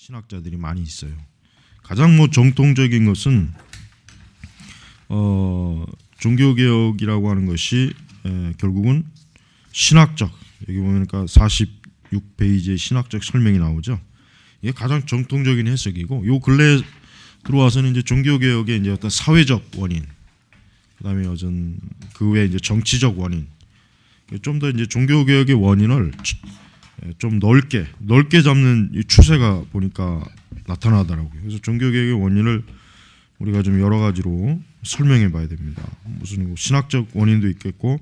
신학자들이 많이 있어요. 가장 정통적인 것은 종교개혁이라고 하는 것이 결국은 신학적, 여기 보니까 46페이지에 신학적 설명이 나오죠. 이게 가장 정통적인 해석이고, 요 근래 들어와서는 이제 종교개혁의 이제 어떤 사회적 원인, 그다음에 어떤 그 외에 이제 정치적 원인, 좀 더 이제 종교개혁의 원인을 좀 넓게 잡는 이 추세가 보니까 나타나더라고요. 그래서 종교개혁의 원인을 우리가 좀 여러 가지로 설명해 봐야 됩니다. 무슨 신학적 원인도 있겠고,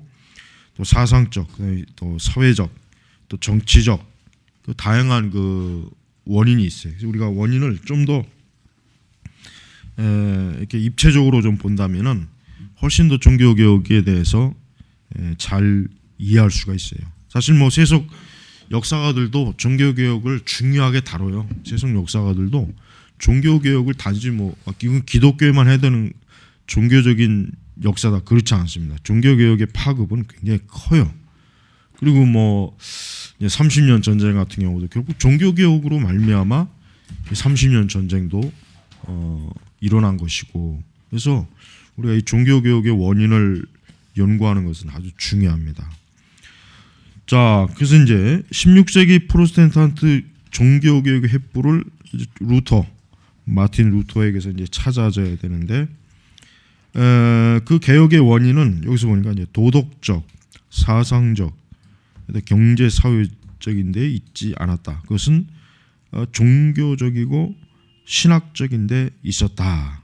또 사상적, 또 사회적, 또 정치적, 그 다양한 그 원인이 있어요. 그래서 우리가 원인을 좀 더 이렇게 입체적으로 좀 본다면은 훨씬 더 종교개혁에 대해서 잘 이해할 수가 있어요. 사실 세속 역사가들도 종교개혁을 중요하게 다뤄요. 세속 역사가들도 종교개혁을 단지 이건 기독교에만 해야 되는 종교적인 역사다, 그렇지 않습니다. 종교개혁의 파급은 굉장히 커요. 그리고 30년 전쟁 같은 경우도 결국 종교개혁으로 말미암아 30년 전쟁도 일어난 것이고, 그래서 우리가 이 종교개혁의 원인을 연구하는 것은 아주 중요합니다. 자, 그래서 이제 16세기 프로테스탄트 종교개혁의 횃불을 마틴 루터에게서 이제 찾아져야 되는데, 그 개혁의 원인은 여기서 보니까 이제 도덕적, 사상적, 경제 사회적인데 있지 않았다. 그것은 종교적이고 신학적인데 있었다.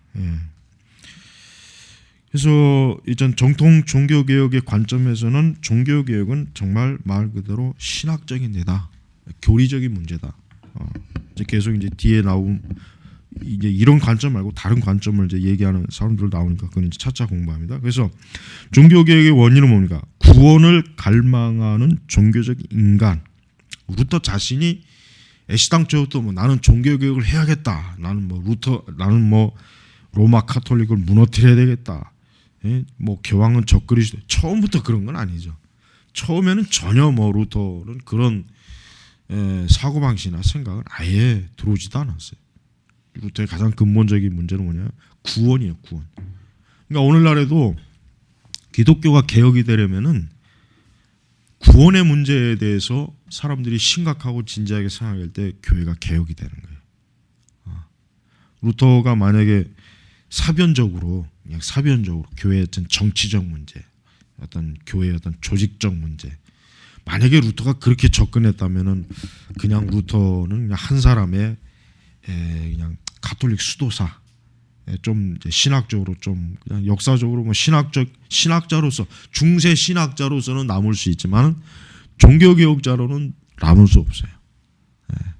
그래서 이전 정통 종교개혁의 관점에서는 종교개혁은 정말 말 그대로 신학적인 데다, 교리적인 문제다. 이제 계속 이제 뒤에 나온 이제 이런 관점 말고 다른 관점을 이제 얘기하는 사람들 나오니까 그건 이제 차차 공부합니다. 그래서 종교개혁의 원인은 뭡니까? 구원을 갈망하는 종교적 인간. 루터 자신이 애시당초부터 나는 종교개혁을 해야겠다. 나는 로마 카톨릭을 무너뜨려야 되겠다. 교황은 적그리스도. 처음부터 그런 건 아니죠. 처음에는 전혀 루터는 그런 사고방식이나 생각은 아예 들어오지도 않았어요. 루터의 가장 근본적인 문제는 뭐냐? 구원이에요, 구원. 그러니까 오늘날에도 기독교가 개혁이 되려면은 구원의 문제에 대해서 사람들이 심각하고 진지하게 생각할 때 교회가 개혁이 되는 거예요. 루터가 만약에 사변적으로 교회의 어떤 정치적 문제, 어떤 교회의 어떤 조직적 문제, 만약에 루터가 그렇게 접근했다면은 그냥 루터는 그냥 한 사람의 그냥 가톨릭 수도사, 좀 신학적으로 좀 그냥 역사적으로 신학자로서 중세 신학자로서는 남을 수 있지만 종교개혁자로는 남을 수 없어요.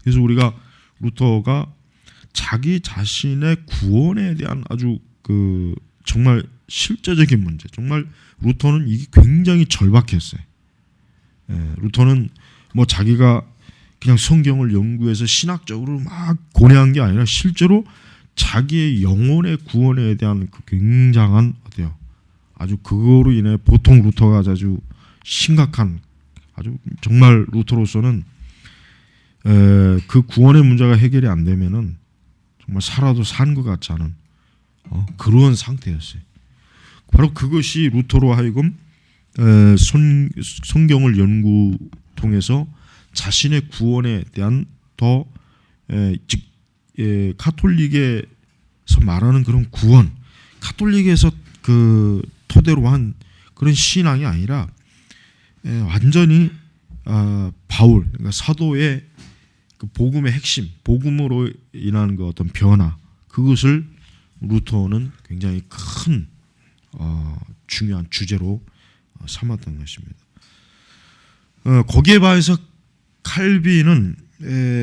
그래서 우리가 루터가 자기 자신의 구원에 대한 아주 정말 실제적인 문제, 정말 루터는 이게 굉장히 절박했어요. 루터는 자기가 그냥 성경을 연구해서 신학적으로 막 고뇌한 게 아니라 실제로 자기의 영혼의 구원에 대한 굉장한 아주 그거로 인해 보통 루터가 아주 심각한, 아주 정말 루터로서는 그 구원의 문제가 해결이 안 되면은 정말 살아도 산 것 같지 않은 그런 상태였어요. 바로 그것이 루터로 하여금 성경을 연구 통해서 자신의 구원에 대한 더 카톨릭에서 말하는 그런 구원, 카톨릭에서 그 토대로 한 그런 신앙이 아니라 완전히 바울, 그러니까 사도의 그 복음의 핵심, 복음으로 인한 그 어떤 변화, 그것을 루터는 굉장히 큰 중요한 주제로 삼았던 것입니다. 거기에 반해서 칼빈은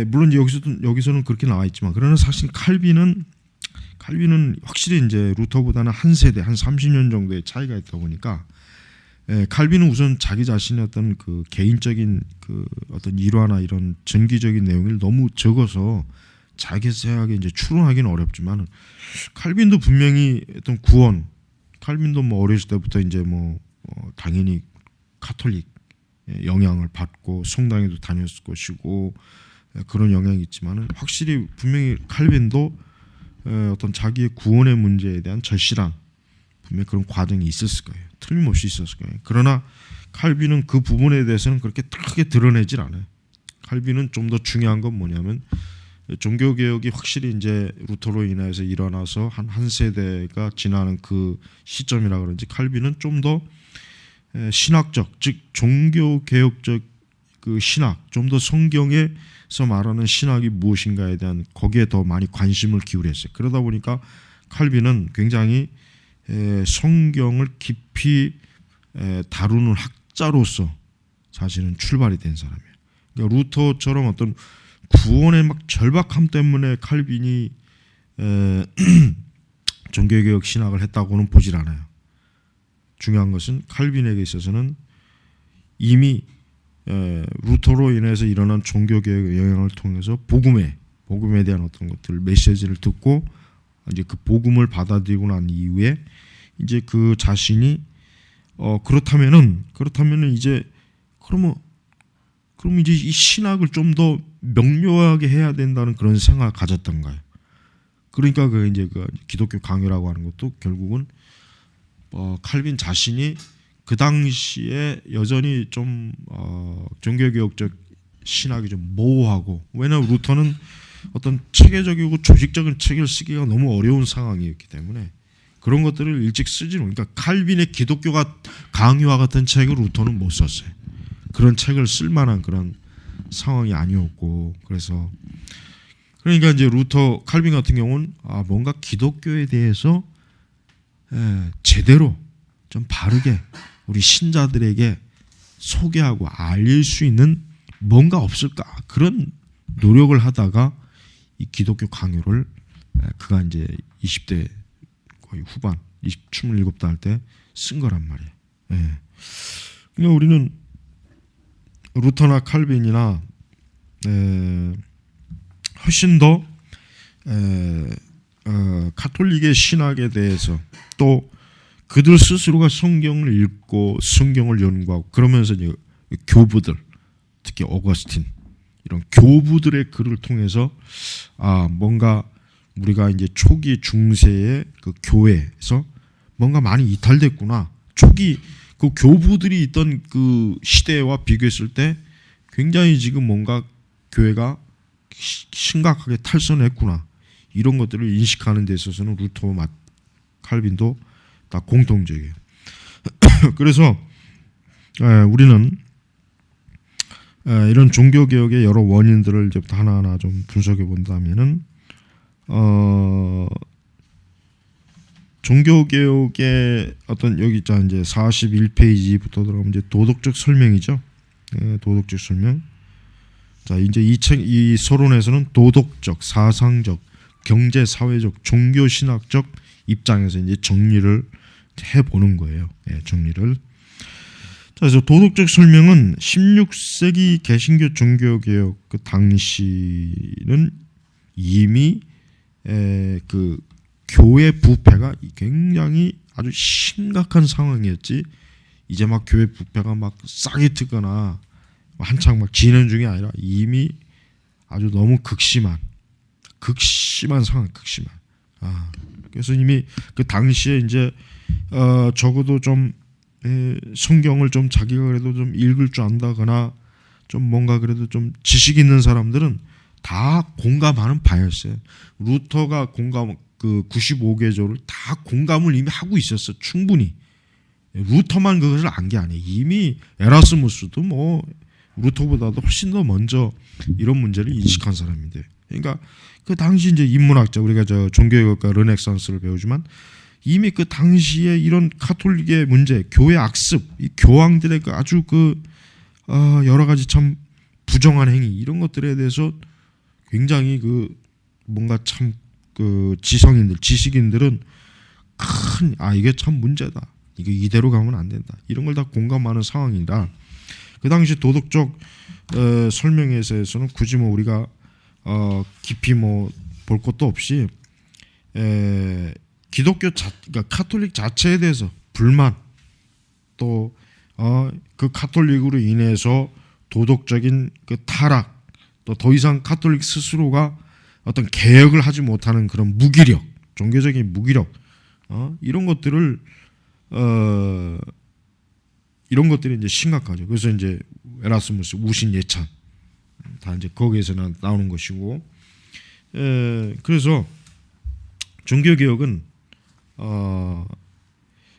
물론 여기서는 그렇게 나와 있지만, 그러나 사실 칼빈은 확실히 이제 루터보다는 한 세대, 한 30년 정도의 차이가 있다 보니까 칼빈은 우선 자기 자신의 어떤 그 개인적인 그 어떤 일화나 이런 정기적인 내용을 너무 적어서 자기 생각에 이제 추론하기는 어렵지만, 칼빈도 분명히 어떤 구원, 칼빈도 어렸을 때부터 이제 당연히 카톨릭 영향을 받고 성당에도 다녔을 것이고, 그런 영향이 있지만은 확실히 분명히 칼빈도 어떤 자기의 구원의 문제에 대한 절실한 분명히 그런 과정이 있었을 거예요. 틀림없이 있었을 거예요. 그러나 칼빈은 그 부분에 대해서는 그렇게 크게 드러내질 않아요. 칼빈은 좀 더 중요한 건 뭐냐면 종교 개혁이 확실히 이제 루터로 인해서 일어나서 한 세대가 지나는 그 시점이라 그런지 칼빈은 좀 더 신학적, 즉 종교 개혁적 그 신학, 좀 더 성경에서 말하는 신학이 무엇인가에 대한 거기에 더 많이 관심을 기울였어요. 그러다 보니까 칼빈은 굉장히 성경을 깊이 다루는 학자로서 사실은 출발이 된 사람이에요. 그러니까 루터처럼 어떤 구원의 막 절박함 때문에 칼빈이 종교개혁 신학을 했다고는 보질 않아요. 중요한 것은 칼빈에게 있어서는 이미 루터로 인해서 일어난 종교개혁의 영향을 통해서 복음에 대한 어떤 것들 메시지를 듣고 이제 그 복음을 받아들이고 난 이후에 이제 그 자신이 그렇다면은 이제 그러면 이제 이 신학을 좀 더 명료하게 해야 된다는 그런 생각을 가졌던 거예요. 그러니까 그 이제 그 기독교 강요라고 하는 것도 결국은 칼빈 자신이 그 당시에 여전히 좀 종교개혁적 신학이 좀 모호하고, 왜냐하면 루터는 어떤 체계적이고 조직적인 책을 쓰기가 너무 어려운 상황이었기 때문에 그런 것들을 일찍 쓰지 못하니까 칼빈의 기독교가 강요와 같은 책을 루터는 못 썼어요. 그런 책을 쓸 만한 그런 상황이 아니었고, 그러니까 이제 루터 칼빈 같은 경우는 뭔가 기독교에 대해서 제대로 좀 바르게 우리 신자들에게 소개하고 알릴 수 있는 뭔가 없을까, 그런 노력을 하다가 이 기독교 강요를 그가 이제 20대 거의 후반 27살 할 때 쓴 거란 말이에요. 그러니까 우리는 루터나 칼빈이나 훨씬 더 가톨릭의 신학에 대해서, 또 그들 스스로가 성경을 읽고 성경을 연구하고 그러면서 이제 교부들, 특히 어거스틴 이런 교부들의 글을 통해서 뭔가 우리가 이제 초기 중세의 그 교회에서 뭔가 많이 이탈됐구나. 초기 그 교부들이 있던 그 시대와 비교했을 때 굉장히 지금 뭔가 교회가 심각하게 탈선했구나. 이런 것들을 인식하는 데 있어서는 루터와 칼빈도 다 공통적이에요. 그래서 우리는 이런 종교개혁의 여러 원인들을 이제부터 하나하나 좀 분석해 본다면은 종교개혁의 어떤 여기 있자 이제 41페이지부터 들어가면 이제 도덕적 설명이죠. 도덕적 설명. 자, 이제 이 서론에서는 도덕적, 사상적, 경제, 사회적, 종교, 신학적 입장에서 이제 정리를 해 보는 거예요. 정리를. 자, 그래서 도덕적 설명은 16세기 개신교 종교개혁 그 당시는 이미 그 교회 부패가 굉장히 아주 심각한 상황이었지, 이제 막 교회 부패가 막 싹이 트거나 한창 막 진행 중이 아니라 이미 아주 너무 극심한 상황, 극심한. 그래서 이미 그 당시에 이제 적어도 좀 성경을 좀 자기가 그래도 좀 읽을 줄 안다거나 좀 뭔가 그래도 좀 지식 있는 사람들은 다 공감하는 바였어요. 루터가 그 95개조를 다 공감을 이미 하고 있었어, 충분히. 루터만 그것을 안 게 아니에요. 이미 에라스무스도 뭐 루터보다도 훨씬 더 먼저 이런 문제를 인식한 사람인데, 그러니까 그 당시 이제 인문학자, 우리가 저 종교개혁과 르네상스를 배우지만 이미 그 당시에 이런 가톨릭의 문제, 교회 악습, 이 교황들의 그 아주 그 여러 가지 참 부정한 행위, 이런 것들에 대해서 굉장히 그 뭔가 참 그 지식인들은 이게 참 문제다, 이게 이대로 가면 안 된다, 이런 걸 다 공감하는 상황이다. 그 당시 도덕적 설명에서는 굳이 뭐 우리가 깊이 뭐 볼 것도 없이 기독교 그러니까 카톨릭 자체에 대해서 불만, 또 그 카톨릭으로 인해서 도덕적인 그 타락, 또 더 이상 가톨릭 스스로가 어떤 개혁을 하지 못하는 그런 무기력, 종교적인 무기력, 이런 것들을 이런 것들이 이제 심각하죠. 그래서 이제 에라스무스 우신 예찬 다 이제 거기에서 나오는 것이고, 그래서 종교 개혁은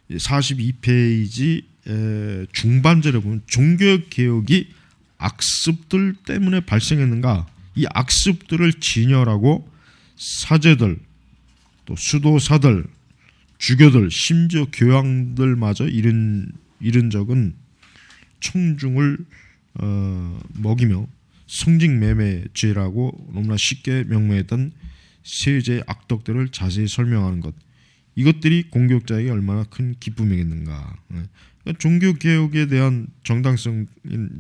42페이지 중반절에 보면 종교 개혁이 악습들 때문에 발생했는가, 이 악습들을 진열하고 사제들, 또 수도사들, 주교들, 심지어 교황들마저 잃은 적은 청중을 먹이며 성직매매죄라고 너무나 쉽게 명명했던 세죄의 악덕들을 자세히 설명하는 것, 이것들이 공격자에게 얼마나 큰 기쁨이겠는가. 그러니까 종교개혁에 대한 정당성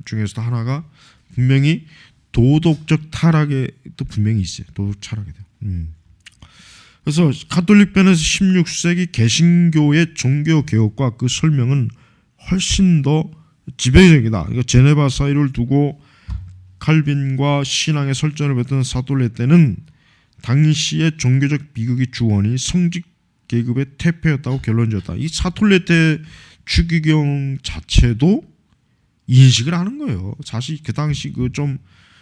중에서도 하나가 분명히 도덕적 타락에 또 분명히 있어요. 도덕 타락에 대한. 그래서 가톨릭 변에서 16세기 개신교의 종교개혁과 그 설명은 훨씬 더 지배적이다. 그러니까 제네바 사이를 두고 칼빈과 신앙의 설전을 뱉던 사톨레테는 당시의 종교적 비극의 주원이 성직 계급의 퇴폐였다고 결론지었다. 이 사톨레테 추기경 자체도 인식을 하는 거예요. 사실 그 당시 그 좀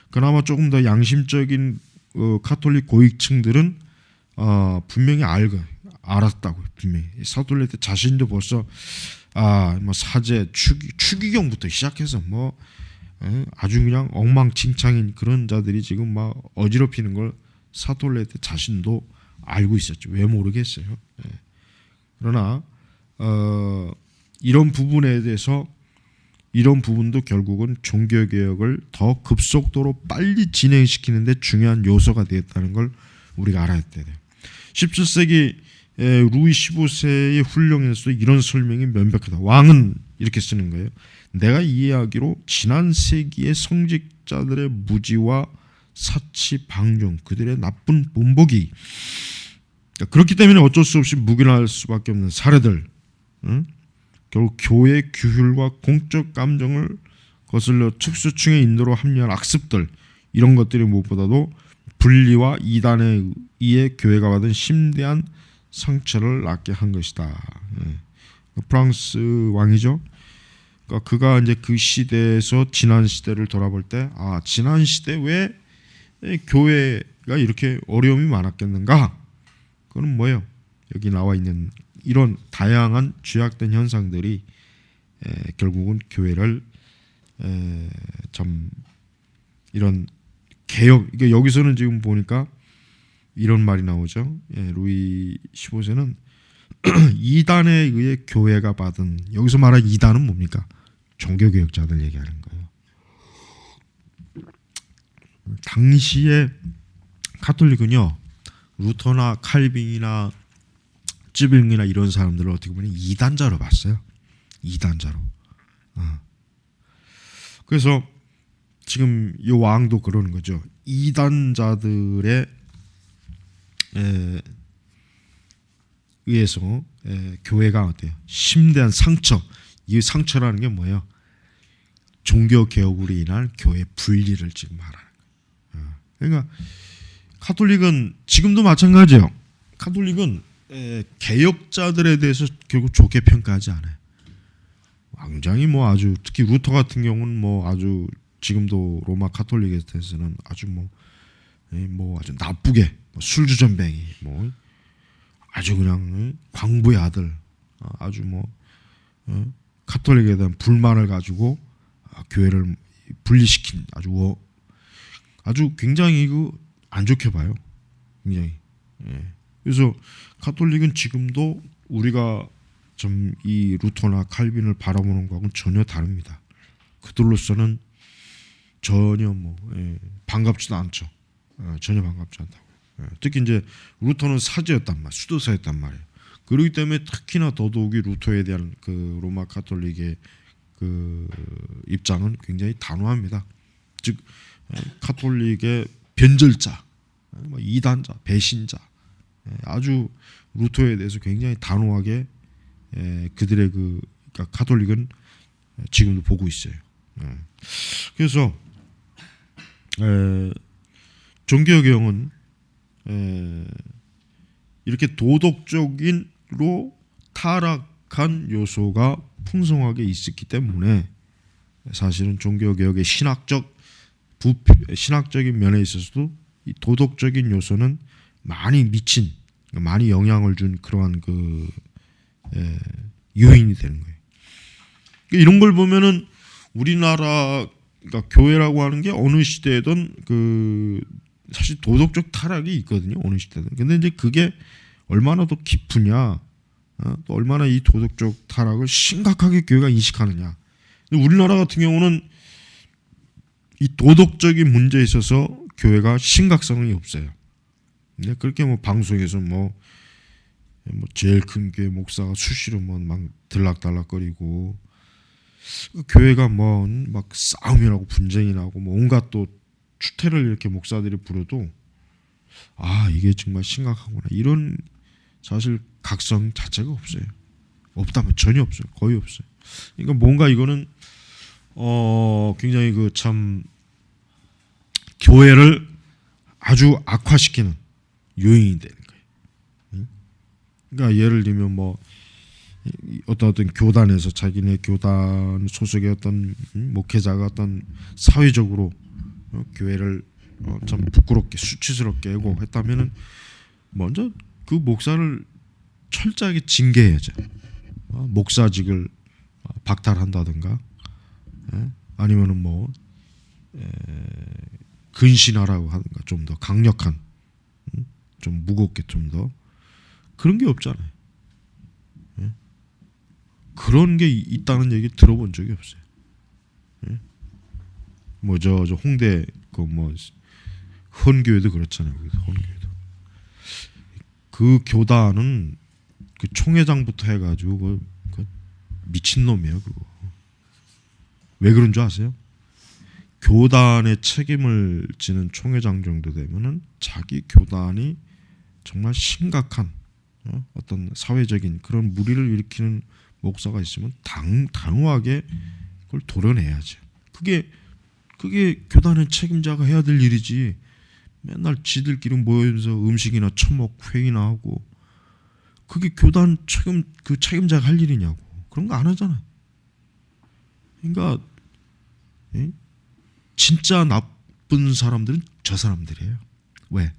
그나마 조금 더 양심적인 가톨릭 고위층들은 분명히 알았다고. 분명히 사톨레테 자신도 벌써 뭐 사제 추기경부터 시작해서 뭐 아주 그냥 엉망진창인 그런 자들이 지금 막 어지럽히는 걸 사톨레테 자신도 알고 있었죠. 왜 모르겠어요. 그러나 이런 부분에 대해서 이런 부분도 결국은 종교개혁을 더 급속도로 빨리 진행시키는 데 중요한 요소가 되었다는 걸 우리가 알아야 돼요. 17세기 루이 15세의 훈령에서도 이런 설명이 명백하다. 왕은 이렇게 쓰는 거예요. 내가 이해하기로 지난 세기의 성직자들의 무지와 사치, 방종, 그들의 나쁜 본보기, 그렇기 때문에 어쩔 수 없이 묵인할 수밖에 없는 사례들, 결국 교회 규율과 공적 감정을 거슬러 특수층의 인도로 합리한 악습들, 이런 것들이 무엇보다도 분리와 이단에 의해 교회가 받은 심대한 상처를 낳게 한 것이다. 프랑스 왕이죠. 그러니까 그가 이제 그 시대에서 지난 시대를 돌아볼 때, 지난 시대 왜 교회가 이렇게 어려움이 많았겠는가? 그건 뭐예요? 여기 나와 있는 이런 다양한 죄악된 현상들이 결국은 교회를 참 이런 개혁, 이게 여기서는 지금 보니까 이런 말이 나오죠. 루이 15세는 이단에 의해 교회가 받은, 여기서 말한 이단은 뭡니까? 종교개혁자들 얘기하는 거예요. 당시에 가톨릭은요, 루터나 칼빈이나 찌빙이나 이런 사람들을 어떻게 보면 이단자로 봤어요. 이단자로. 그래서 지금 이 왕도 그러는 거죠. 이단자들의 의해서 교회가 어때요? 심대한 상처. 이 상처라는 게 뭐예요? 종교 개혁으로 인한 교회 분리를 지금 말하는 거예요. 그러니까 가톨릭은 지금도 마찬가지예요. 가톨릭은 개혁자들에 대해서 결국 좋게 평가하지 않아요. 굉장히 뭐 아주, 특히 루터 같은 경우는 뭐 아주 지금도 로마 가톨릭에 대해서는 아주 뭐 아주 나쁘게 술주전뱅이, 뭐 아주 그냥 광부의 아들, 아주 뭐 가톨릭에 대한 불만을 가지고 교회를 분리시킨 아주 굉장히 안 좋게 봐요. 굉장히. 그래서 가톨릭은 지금도 우리가 좀 이 루터나 칼빈을 바라보는 거하고는 전혀 다릅니다. 그들로서는 전혀 반갑지도 않죠. 전혀 반갑지 않다고. 특히 이제 루터는 사제였단 말이에요. 수도사였단 말이에요. 그렇기 때문에 특히나 더더욱이 루터에 대한 그 로마 가톨릭의 그 입장은 굉장히 단호합니다. 즉 가톨릭의 변절자, 이단자, 배신자, 아주 루터에 대해서 굉장히 단호하게 그들의 그러니까 가톨릭은 지금도 보고 있어요. 그래서 종교개혁은 이렇게 도덕적인로 타락한 요소가 풍성하게 있었기 때문에 사실은 종교개혁의 신학적인 면에 있어서도 이 도덕적인 요소는 많이 많이 영향을 준 그러한 요인이 되는 거예요. 이런 걸 보면은 우리나라 그러니까 교회라고 하는 게 어느 시대든 사실 도덕적 타락이 있거든요. 어느 시대든. 근데 이제 그게 얼마나 더 깊으냐, 또 얼마나 이 도덕적 타락을 심각하게 교회가 인식하느냐. 우리나라 같은 경우는 이 도덕적인 문제에 있어서 교회가 심각성이 없어요. 근데 그렇게 방송에서 제일 큰 교회 목사가 수시로 막 들락달락거리고 교회가 막 싸움이라고 분쟁이 나고 온갖 또 추태를 이렇게 목사들이 부려도 이게 정말 심각하구나 이런 사실 각성 자체가 없어요. 없다면 전혀 없어요. 거의 없어요. 그러니까 뭔가 이거는 굉장히 참 교회를 아주 악화시키는 요인이 되는 거예요. 그러니까 예를 들면 어떤 교단에서 자기네 교단 소속의 어떤 목회자가 어떤 사회적으로 교회를 참 부끄럽게 수치스럽게 했다면은 먼저 그 목사를 철저하게 징계해야죠. 목사직을 박탈한다든가 아니면은 근신하라고 하든가 좀 더 강력한 좀 무겁게 좀 더 그런 게 없잖아요. 그런 게 있다는 얘기 들어본 적이 없어요. 저 홍대 헌교회도 그렇잖아요. 헌교회도 그 교단은 그 총회장부터 해가지고 그 미친 놈이에요. 그거 왜 그런 줄 아세요? 교단의 책임을 지는 총회장 정도 되면은 자기 교단이 정말 심각한 어떤 사회적인 그런 무리를 일으키는 목사가 있으면 단호하게 그걸 도려내야죠. 그게 교단의 책임자가 해야 될 일이지. 맨날 지들끼리 모여서 음식이나 처먹 회의나 하고 그게 교단 책임자가 할 일이냐고. 그런 거 안 하잖아요. 그러니까 진짜 나쁜 사람들은 저 사람들이에요. 왜?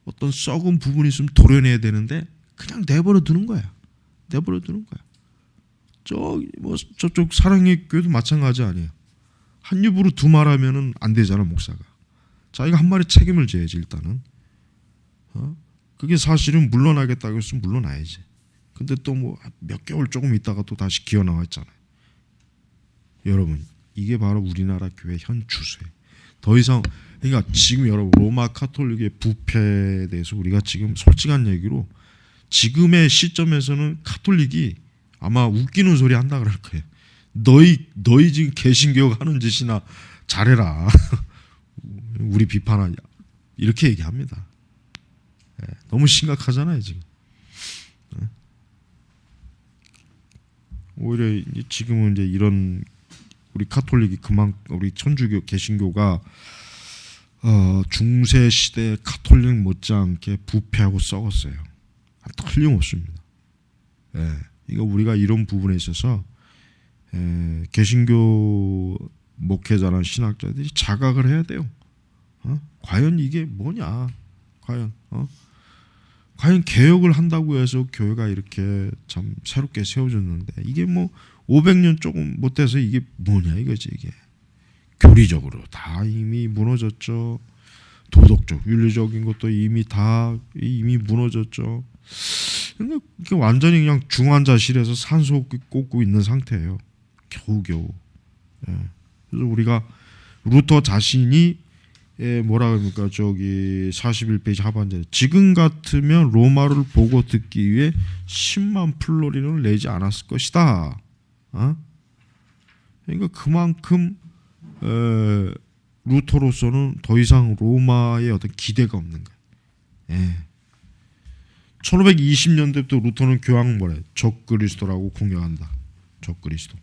어떤 썩은 부분이 있으면 도려내야 되는데 그냥 내버려 두는 거야. 저쪽 사랑의 교회도 마찬가지 아니에요. 한 입으로 두 말하면은 안 되잖아 목사가. 자기가 한 말에 책임을 져야지 일단은. 그게 사실은 물러나겠다고 했으면 물러나야지. 근데 또 몇 개월 조금 있다가 또 다시 기어 나와 있잖아요. 여러분 이게 바로 우리나라 교회 현 추세예요. 더 이상 그러니까 지금 여러분 로마 카톨릭의 부패에 대해서 우리가 지금 솔직한 얘기로 지금의 시점에서는 카톨릭이 아마 웃기는 소리 한다 그럴 거예요. 너희 지금 개신교가 하는 짓이나 잘해라. 우리 비판하냐 이렇게 얘기합니다. 너무 심각하잖아요 지금. 오히려 지금은 이제 이런 우리 카톨릭이 우리 천주교 개신교가 중세 시대 카톨릭 못지않게 부패하고 썩었어요. 틀림없습니다. 이거 우리가 이런 부분에 있어서 개신교 목회자나 신학자들이 자각을 해야 돼요. 과연 이게 뭐냐? 과연 개혁을 한다고 해서 교회가 이렇게 참 새롭게 세워졌는데 이게 500년 조금 못 돼서 이게 뭐냐 이거지 이게. 교리적으로 다 이미 무너졌죠. 도덕적, 윤리적인 것도 이미 무너졌죠. 그러니까 완전히 그냥 중환자실에서 산소 꽂고 있는 상태예요. 겨우겨우. 그래서 우리가 루터 자신이 뭐라 그럽니까? 41페이지 하반절에 지금 같으면 로마를 보고 듣기 위해 10만 플로린을 내지 않았을 것이다. 그러니까 그만큼 루터로서는 더 이상 로마의 어떤 기대가 없는 거예요. 1520년대부터 루터는 교황 적그리스도라고 공격한다. 적그리스도.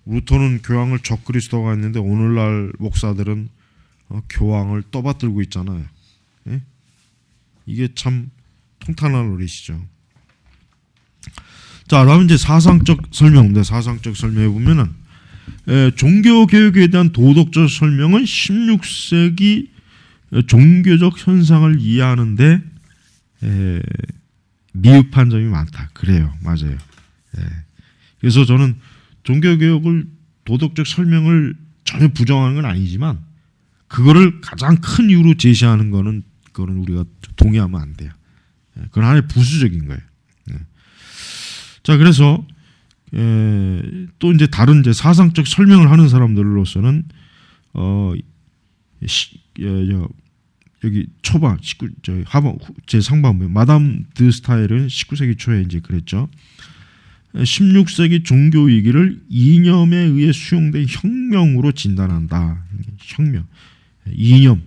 루터는 교황을 적그리스도가 했는데 오늘날 목사들은 교황을 떠받들고 있잖아요. 예? 이게 참 통탄한 노릇이죠. 자, 다음 이제 사상적 설명인데, 사상적 설명해 보면은 종교 개혁에 대한 도덕적 설명은 16세기 종교적 현상을 이해하는데 미흡한 점이 많다. 그래요, 맞아요. 그래서 저는 종교 개혁을 도덕적 설명을 전혀 부정하는 건 아니지만 그거를 가장 큰 이유로 제시하는 거는 그거는 우리가 동의하면 안 돼요. 그건 하나의 부수적인 거예요. 자, 그래서 또 이제 다른 이제 사상적 설명을 하는 사람들로서는 여기 초반 하반 제 상반부에 마담 드 스타일은 19세기 초에 이제 그랬죠. 16세기 종교 위기를 이념에 의해 수용된 혁명으로 진단한다. 혁명, 이념.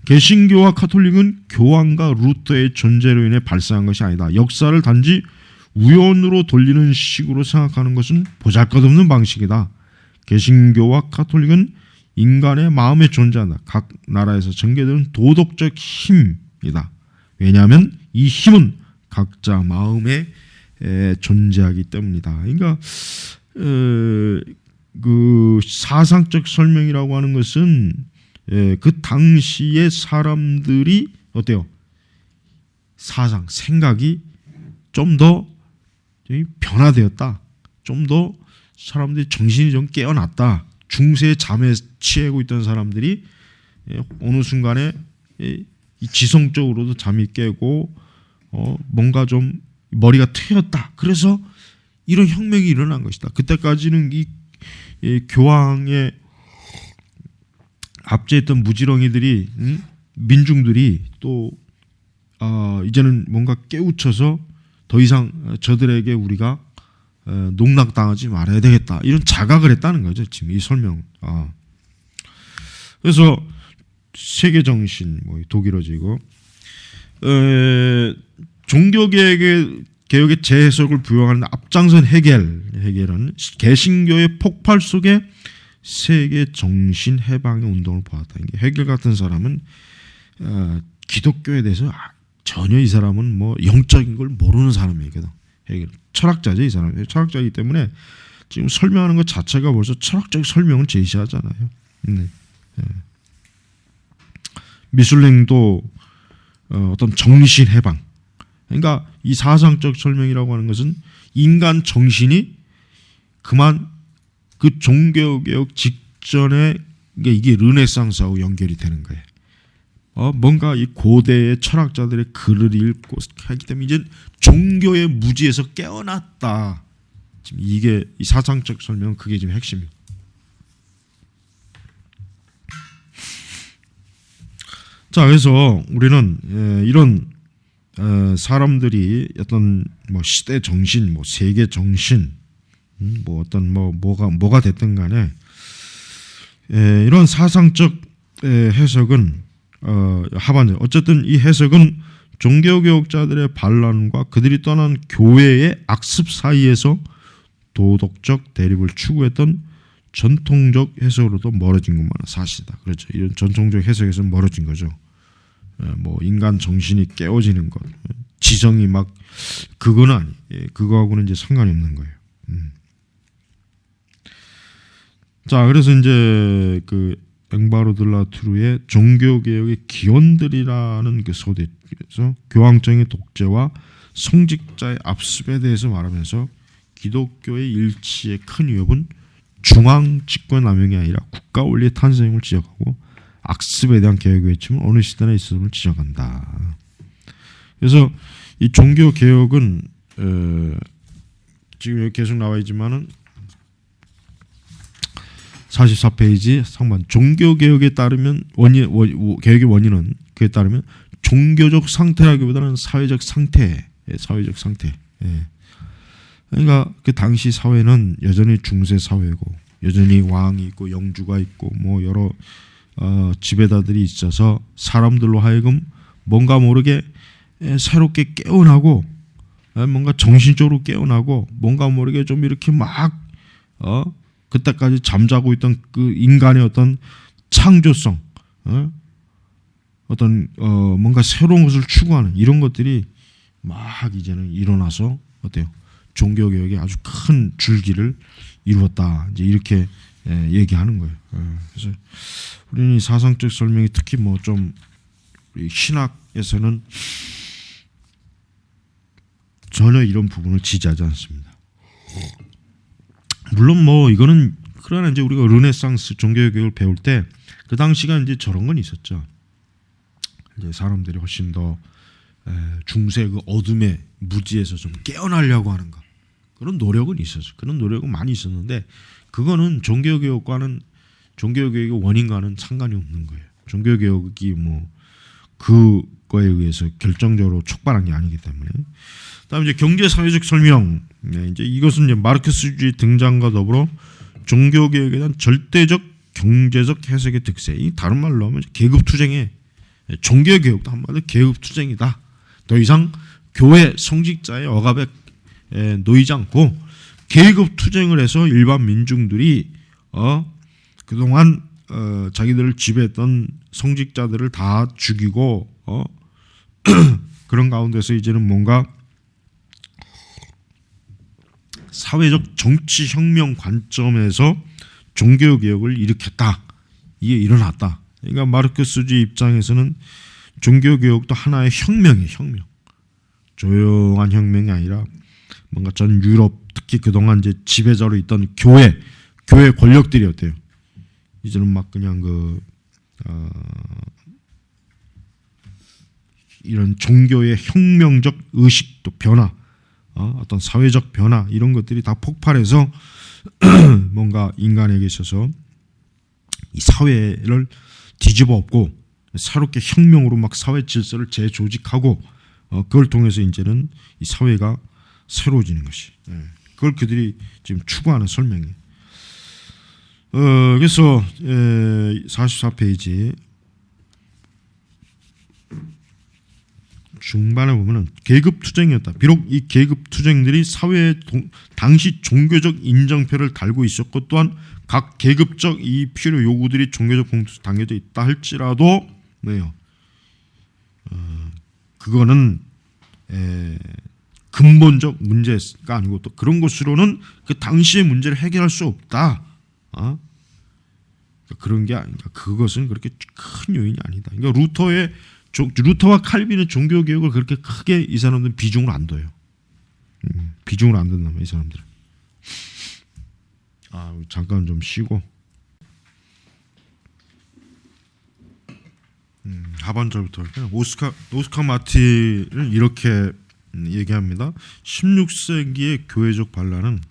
개신교와 카톨릭은 교황과 루터의 존재로 인해 발생한 것이 아니다. 역사를 단지 우연으로 돌리는 식으로 생각하는 것은 보잘것없는 방식이다. 개신교와 카톨릭은 인간의 마음에 존재한다. 각 나라에서 전개되는 도덕적 힘이다. 왜냐하면 이 힘은 각자 마음에 존재하기 때문이다. 그러니까 그 사상적 설명이라고 하는 것은 그 당시의 사람들이 어때요? 사상, 생각이 좀 더 변화되었다. 좀 더 사람들이 정신이 좀 깨어났다. 중세 잠에 취하고 있던 사람들이 어느 순간에 지성적으로도 잠이 깨고 뭔가 좀 머리가 트였다. 그래서 이런 혁명이 일어난 것이다. 그때까지는 이 교황의 압제했던 무지렁이들이 민중들이 또 이제는 뭔가 깨우쳐서 더 이상 저들에게 우리가 농락당하지 말아야 되겠다. 이런 자각을 했다는 거죠. 지금 이 설명. 그래서 세계 정신 뭐 독일어지고 종교개혁의 재해석을 부여하는 앞장선 헤겔은 개신교의 폭발 속에 세계 정신 해방의 운동을 보았다. 헤겔 같은 사람은 기독교에 대해서 전혀 이 사람은 뭐 영적인 걸 모르는 사람이거든. 헤겔 철학자죠, 이 사람. 철학자이기 때문에 지금 설명하는 것 자체가 벌써 철학적 설명을 제시하잖아요. 미술랭도 어떤 정신 해방. 그러니까 이 사상적 설명이라고 하는 것은 인간 정신이 그만 그 종교개혁 직전에 이게 르네상스하고 연결이 되는 거예요. 뭔가 이 고대의 철학자들의 글을 읽고 하기 때문에 이제 종교의 무지에서 깨어났다. 지금 이게 이 사상적 설명은 그게 지금 핵심이에요. 자, 그래서 우리는 이런 사람들이 어떤 뭐 시대 정신, 뭐 세계 정신, 뭐 어떤 뭐가 됐든 간에 이런 사상적 해석은 하반절 어쨌든 이 해석은 종교개혁자들의 반란과 그들이 떠난 교회의 악습 사이에서 도덕적 대립을 추구했던 전통적 해석으로도 멀어진 것만은 사실이다. 그렇죠. 이런 전통적 해석에서 멀어진 거죠. 뭐 인간 정신이 깨어지는 것, 지성이 막 그거는 아니. 그거하고는 이제 상관이 없는 거예요. 자, 그래서 이제 그 엥바르 라투르의 종교개혁의 기원들이라는 그 소대에서 교황청의 독재와 성직자의 압습에 대해서 말하면서 기독교의 일치의 큰 위협은 중앙 집권 남용이 아니라 국가 원리의 탄생을 지적하고 악습에 대한 개혁의 외침은 어느 시대나 있음을 지적한다. 그래서 이 종교개혁은 지금 여기 계속 나와 있지만은 44페이지 상반 종교개혁에 따르면 개혁의 원인은 그에 따르면 종교적 상태라기보다는 사회적 상태. 그러니까 그 당시 사회는 여전히 중세 사회고 여전히 왕이 있고 영주가 있고 뭐 여러 지배자들이 있어서 사람들로 하여금 뭔가 모르게 새롭게 깨어나고 뭔가 정신적으로 깨어나고 뭔가 모르게 좀 이렇게 막 그때까지 잠자고 있던 그 인간의 어떤 창조성, 어떤 뭔가 새로운 것을 추구하는 이런 것들이 막 이제는 일어나서 어때요? 종교 개혁이 아주 큰 줄기를 이루었다. 이제 이렇게 얘기하는 거예요. 그래서 우리는 이 사상적 설명이 특히 뭐 좀 신학에서는 전혀 이런 부분을 지지하지 않습니다. 물론 뭐 이거는 그러나 이제 우리가 르네상스 종교 개혁을 배울 때 그 당시가 이제 저런 건 있었죠. 이제 사람들이 훨씬 더 중세 그 어둠의 무지에서 좀 깨어나려고 하는 것 그런 노력은 있었어요. 그런 노력은 많이 있었는데 그거는 종교 개혁과는 종교 개혁의 원인과는 상관이 없는 거예요. 종교 개혁이 뭐 그거에 의해서 결정적으로 촉발한 게 아니기 때문에. 그다음에 이제 경제 사회적 설명. 이제 이것은 이제 마르크스주의 등장과 더불어 종교 개혁에 대한 절대적 경제적 해석의 특색. 이 다른 말로 하면 계급 투쟁의 종교 개혁도 한마디로 계급 투쟁이다. 더 이상 교회 성직자의 억압에 놓이지 않고 계급 투쟁을 해서 일반 민중들이 그동안 자기들을 지배했던 성직자들을 다 죽이고 그런 가운데서 이제는 뭔가 사회적 정치 혁명 관점에서 종교 개혁을 일으켰다. 이게 일어났다. 그러니까 마르크스주의 입장에서는 종교 개혁도 하나의 혁명이에요. 혁명. 조용한 혁명이 아니라 뭔가 전 유럽 특히 그동안 이제 지배자로 있던 교회 권력들이 어때요? 이제는 막 그냥 이런 종교의 혁명적 의식도 변화, 어떤 사회적 변화 이런 것들이 다 폭발해서 뭔가 인간에게 있어서 이 사회를 뒤집어 엎고 새롭게 혁명으로 막 사회 질서를 재조직하고 그걸 통해서 이제는 이 사회가 새로워지는 것이. 그걸 그들이 지금 추구하는 설명이에요. 그래서 44페이지 중반에 보면은 계급 투쟁이었다. 비록 이 계급 투쟁들이 사회의 당시 종교적 인정표를 달고 있었고 또한 각 계급적 이 필요 요구들이 종교적 공투에 담겨져 있다 할지라도 뭐예요? 그거는 근본적 문제가 아니고 또 그런 것으로는 그 당시의 문제를 해결할 수 없다. 그런 게 아닌가. 그것은 그렇게 큰 요인이 아니다. 그러니까 루터와 칼빈의 종교 개혁을 그렇게 크게 이 사람들은 비중을 안 둬요. 비중을 안 둔단 말이에요, 이 사람들은. 잠깐 좀 쉬고. 하반절부터 할까요? 오스카 마틴은 이렇게 얘기합니다. 16세기의 교회적 반란은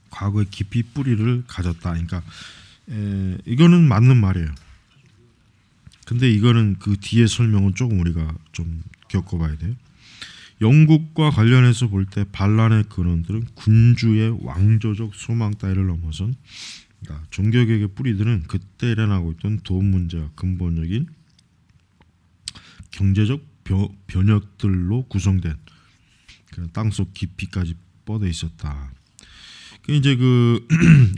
과거에 깊이 뿌리를 가졌다. 그러니까 이거는 맞는 말이에요. 근데 이거는 그 뒤에 설명은 조금 우리가 좀 겪어봐야 돼요. 영국과 관련해서 볼 때 반란의 근원들은 군주의 왕조적 소망 따위를 넘어선 종교개혁의 뿌리들은 그때 일어나고 있던 돈 문제와 근본적인 경제적 변혁들로 구성된 땅속 깊이까지 뻗어 있었다. 이제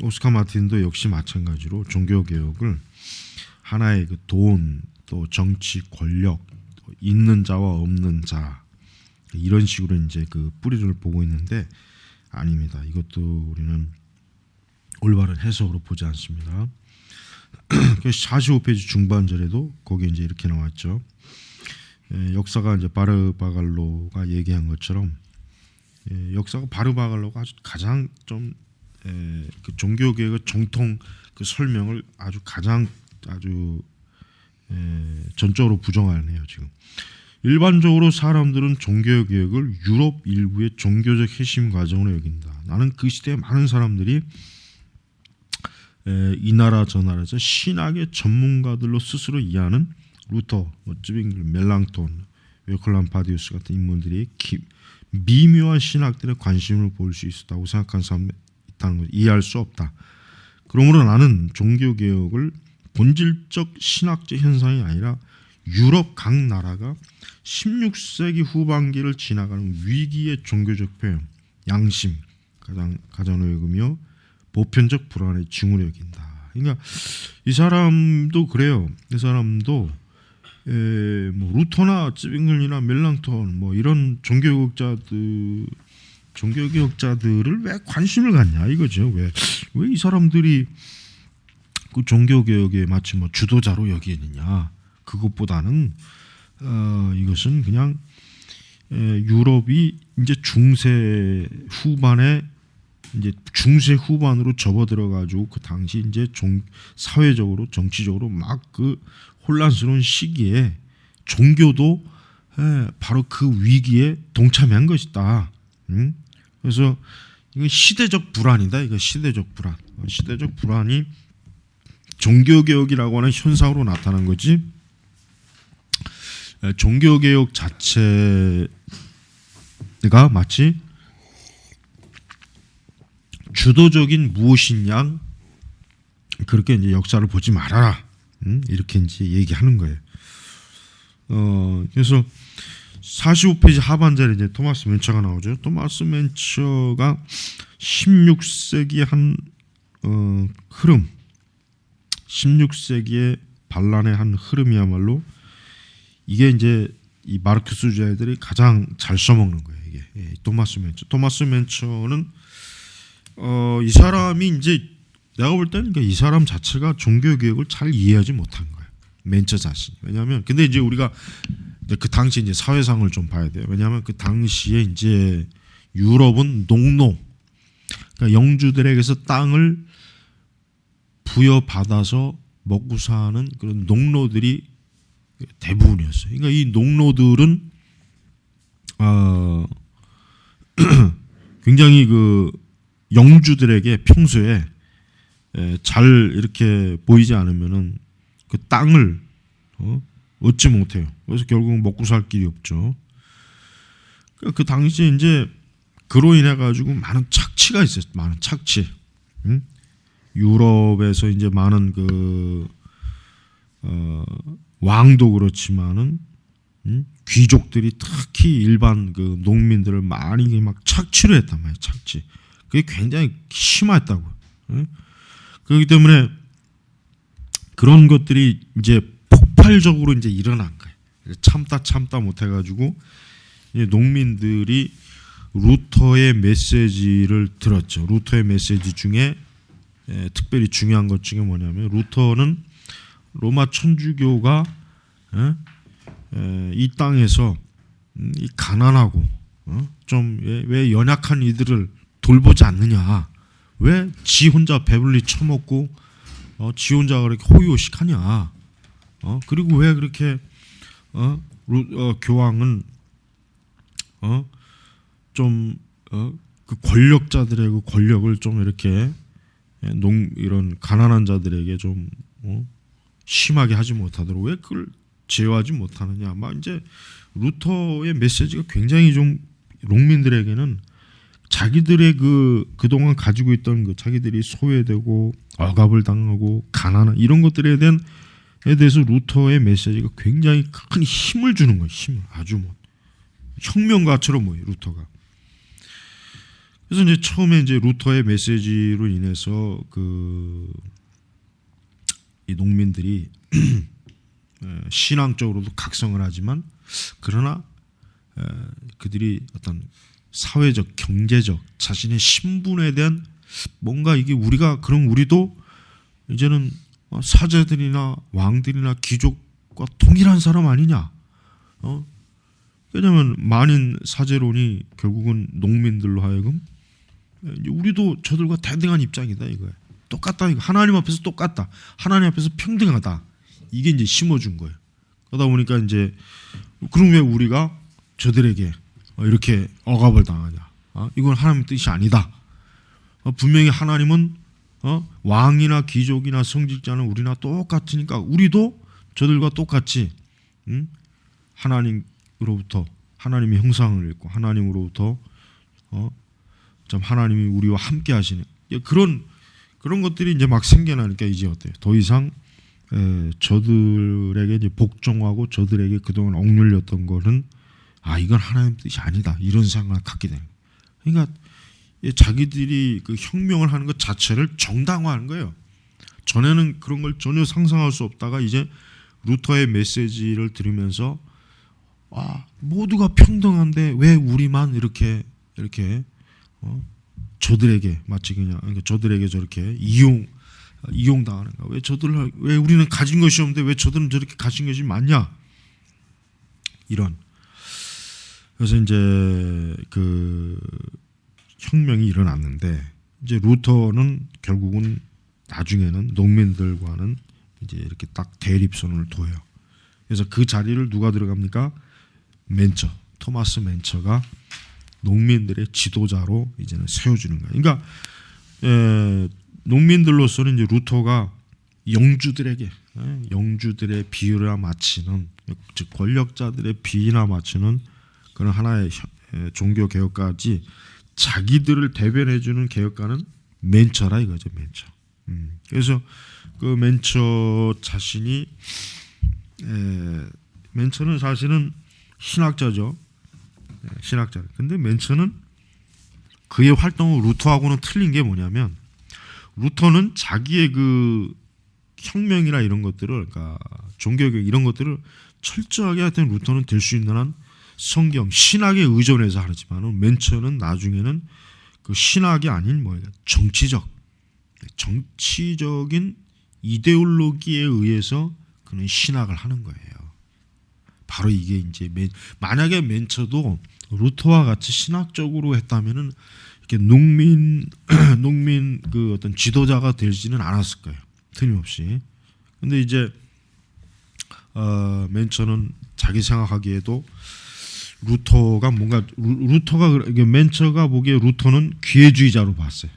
오스카 마틴도 역시 마찬가지로 종교개혁을 하나의 돈, 또 정치, 권력, 있는 자와 없는 자 이런 식으로 이제 뿌리를 보고 있는데 아닙니다. 이것도 우리는 올바른 해석으로 보지 않습니다. 45페이지 중반절에도 거기 이제 이렇게 나왔죠. 역사가 이제 바르바갈로가 얘기한 것처럼 역사가 바르바갈로가 아주 가장 좀 그 종교개혁의 정통 그 설명을 아주 전적으로 부정하네요. 지금 일반적으로 사람들은 종교개혁을 유럽 일부의 종교적 핵심 과정으로 여긴다. 나는 그 시대에 많은 사람들이 이 나라 저 나라에서 신학의 전문가들로 스스로 이해하는 루터, 쯔빙글, 멜랑톤, 웨클람 파디우스 같은 인물들이 미묘한 신학들의 관심을 보일 수 있었다고 생각하는 사람이 있다는 것을 이해할 수 없다. 그러므로 나는 종교개혁을 본질적 신학적 현상이 아니라 유럽 각 나라가 16세기 후반기를 지나가는 위기의 종교적 표현, 양심, 가장 의구며 보편적 불안의 징후로 여긴다. 그러니까 이 사람도 그래요. 이 사람도 뭐 루터나 찌빙글이나 멜랑톤 뭐 이런 종교개혁자들을 왜 관심을 갖냐 이거죠. 왜 이 사람들이 그 종교개혁에 마치 뭐 주도자로 여기느냐. 그것보다는 이것은 그냥 유럽이 이제 중세 후반으로 접어들어 가지고 그 당시 이제 사회적으로 정치적으로 막 그 혼란스러운 시기에 종교도 바로 그 위기에 동참한 것이다. 그래서 이건 시대적 불안이다. 이거 시대적 불안이 종교개혁이라고 하는 현상으로 나타난 거지. 종교개혁 자체가 마치 주도적인 무엇인 양 그렇게 이제 역사를 보지 말아라. 이렇게 이제 얘기하는 거예요. 그래서 45페이지 하반절에 이제 토마스 맨처가 나오죠. 토마스 맨처가 16세기 한 흐름, 16세기의 반란의 한 흐름이야말로 이게 이제 이 마르크스주의자들이 가장 잘 써먹는 거예요. 이게 토마스 맨처는 이 사람이 이제 내가 볼 때는 이 사람 자체가 종교 개혁을 잘 이해하지 못한 거예요. 맨처 자신이. 왜냐하면 근데 이제 우리가 그 당시 이제 사회상을 좀 봐야 돼요. 왜냐하면 그 당시에 이제 유럽은 농노, 그러니까 영주들에게서 땅을 부여받아서 먹고 사는 그런 농노들이 대부분이었어요. 그러니까 이 농노들은 굉장히 그 영주들에게 평소에 잘 이렇게 보이지 않으면은 그 땅을 얻지 못해요. 그래서 결국은 먹고 살 길이 없죠. 그 당시에 이제 그로 인해 가지고 많은 착취가 있었어요. 많은 착취. 유럽에서 이제 많은 그 왕도 그렇지만은 귀족들이 특히 일반 그 농민들을 많이 막 착취를 했단 말이에요. 착취. 그게 굉장히 심했다고. 그렇기 때문에 그런 것들이 이제 폭발적으로 이제 일어난 거예요. 참다 못해가지고 이제 농민들이 루터의 메시지를 들었죠. 루터의 메시지 중에 특별히 중요한 것 중에 뭐냐면 루터는 로마 천주교가 이 땅에서 이 가난하고 좀 왜 연약한 이들을 돌보지 않느냐, 왜 지 혼자 배불리 처먹고 지 혼자 그렇게 호의호식하냐, 그리고 왜 그렇게 교황은 좀 그 권력자들의 그 권력을 좀 이렇게 이런 가난한 자들에게 좀 심하게 하지 못하도록 왜 그걸 제어하지 못하느냐. 막 이제 루터의 메시지가 굉장히 좀 농민들에게는 자기들의 그동안 가지고 있던 그 자기들이 소외되고 억압을 당하고 가난한 이런 것들에 대해서 루터의 메시지가 굉장히 큰 힘을 주는 거예요. 힘을 아주 뭐 혁명가처럼 뭐예요, 루터가. 그래서 이제 처음에 이제 루터의 메시지로 인해서 이 농민들이 신앙적으로도 각성을 하지만 그러나 그들이 어떤 사회적, 경제적 자신의 신분에 대한 뭔가 이게 그럼 우리도 이제는 사제들이나 왕들이나 귀족과 동일한 사람 아니냐? 왜냐하면 만인 사제론이 결국은 농민들로 하여금 우리도 저들과 대등한 입장이다 이거예요. 똑같다 이거. 하나님 앞에서 똑같다. 하나님 앞에서 평등하다. 이게 이제 심어준 거예요. 그러다 보니까 이제 그럼 왜 우리가 저들에게 이렇게 억압을 당하냐? 이건 하나님의 뜻이 아니다. 분명히 하나님은 왕이나 귀족이나 성직자는 우리나 똑같으니까 우리도 저들과 똑같이 하나님으로부터 하나님의 형상을 입고 하나님으로부터 참 하나님이 우리와 함께 하시는 그런 것들이 이제 막 생겨나니까 이제 어때요? 더 이상 저들에게 이제 복종하고 저들에게 그동안 억눌렸던 거는 이건 하나님 뜻이 아니다 이런 생각을 갖게 되는 거예요. 그러니까 자기들이 그 혁명을 하는 것 자체를 정당화하는 거예요. 전에는 그런 걸 전혀 상상할 수 없다가 이제 루터의 메시지를 들으면서 모두가 평등한데 왜 우리만 이렇게 저들에게 마치 그러니까 저들에게 저렇게 이용당하는가? 왜 우리는 가진 것이 없는데 왜 저들은 저렇게 가진 것이 많냐? 이런. 그래서 이제 그 혁명이 일어났는데 이제 루터는 결국은 나중에는 농민들과는 이제 이렇게 딱 대립선을 둬요. 그래서 그 자리를 누가 들어갑니까? 토마스 맨처가 농민들의 지도자로 이제는 세워주는 거예요. 그러니까 농민들로서는 이제 루터가 영주들의 비유나 마치는, 즉 권력자들의 비유나 마치는 그런 하나의 종교 개혁가지, 자기들을 대변해주는 개혁가는 맨처라 이거죠. 그래서 그 맨처 자신이 맨처는 사실은 신학자죠. 신학자. 근데 맨처는 그의 활동은 루터하고는 틀린 게 뭐냐면, 루터는 자기의 그 혁명이나 이런 것들을, 그러니까 종교개혁 이런 것들을 철저하게 하여튼 루터는 될 수 있는 한 성경, 신학에 의존해서 하지만은 맨처는 나중에는 그 신학이 아닌 정치적인 이데올로기에 의해서 그는 신학을 하는 거예요. 바로 이게 이제 만약에 맨처도 루터와 같이 신학적으로 했다면은 이렇게 농민 그 어떤 지도자가 되지는 않았을 거예요. 틀림없이. 근데 이제 맨처는 자기 생각하기에도 맨처가 보기에 루터는 기회주의자로 봤어요.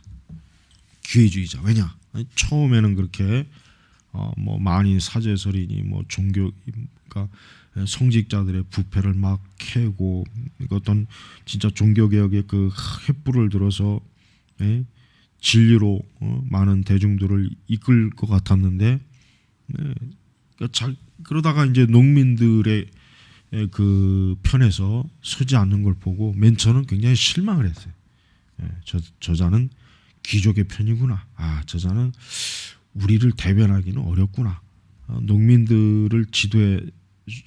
기회주의자. 왜냐? 처음에는 그렇게 많이 사제설이니 종교가 성직자들의 부패를 막 캐고 어떤 진짜 종교개혁의 그 횃불을 들어서 진리로 많은 대중들을 이끌 것 같았는데, 그러다가 이제 농민들의 그 편에서 서지 않는 걸 보고 맨처는 굉장히 실망을 했어요. 저자는 귀족의 편이구나. 저자는 우리를 대변하기는 어렵구나. 농민들을 지도해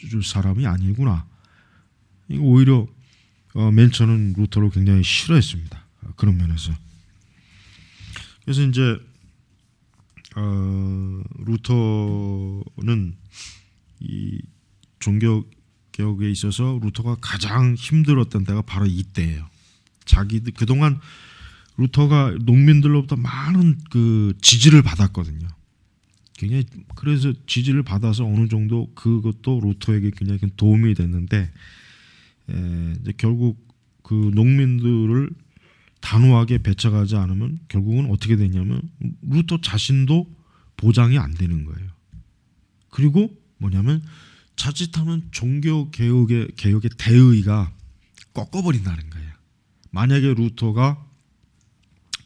줄 사람이 아니구나. 오히려 맨처는 루터를 굉장히 싫어했습니다. 그런 면에서. 그래서 이제 루터는 이 종교 개혁에 있어서 루터가 가장 힘들었던 때가 바로 이때예요. 자기들 그동안 루터가 농민들로부터 많은 그 지지를 받았거든요. 굉장히 그래서 지지를 받아서 어느 정도 그것도 루터에게 굉장히 도움이 됐는데, 이제 결국 그 농민들을 단호하게 배척하지 않으면 결국은 어떻게 되냐면 루터 자신도 보장이 안 되는 거예요. 그리고 뭐냐면 자칫하면 종교 개혁의 대의가 꺾어버린다는 거예요. 만약에 루터가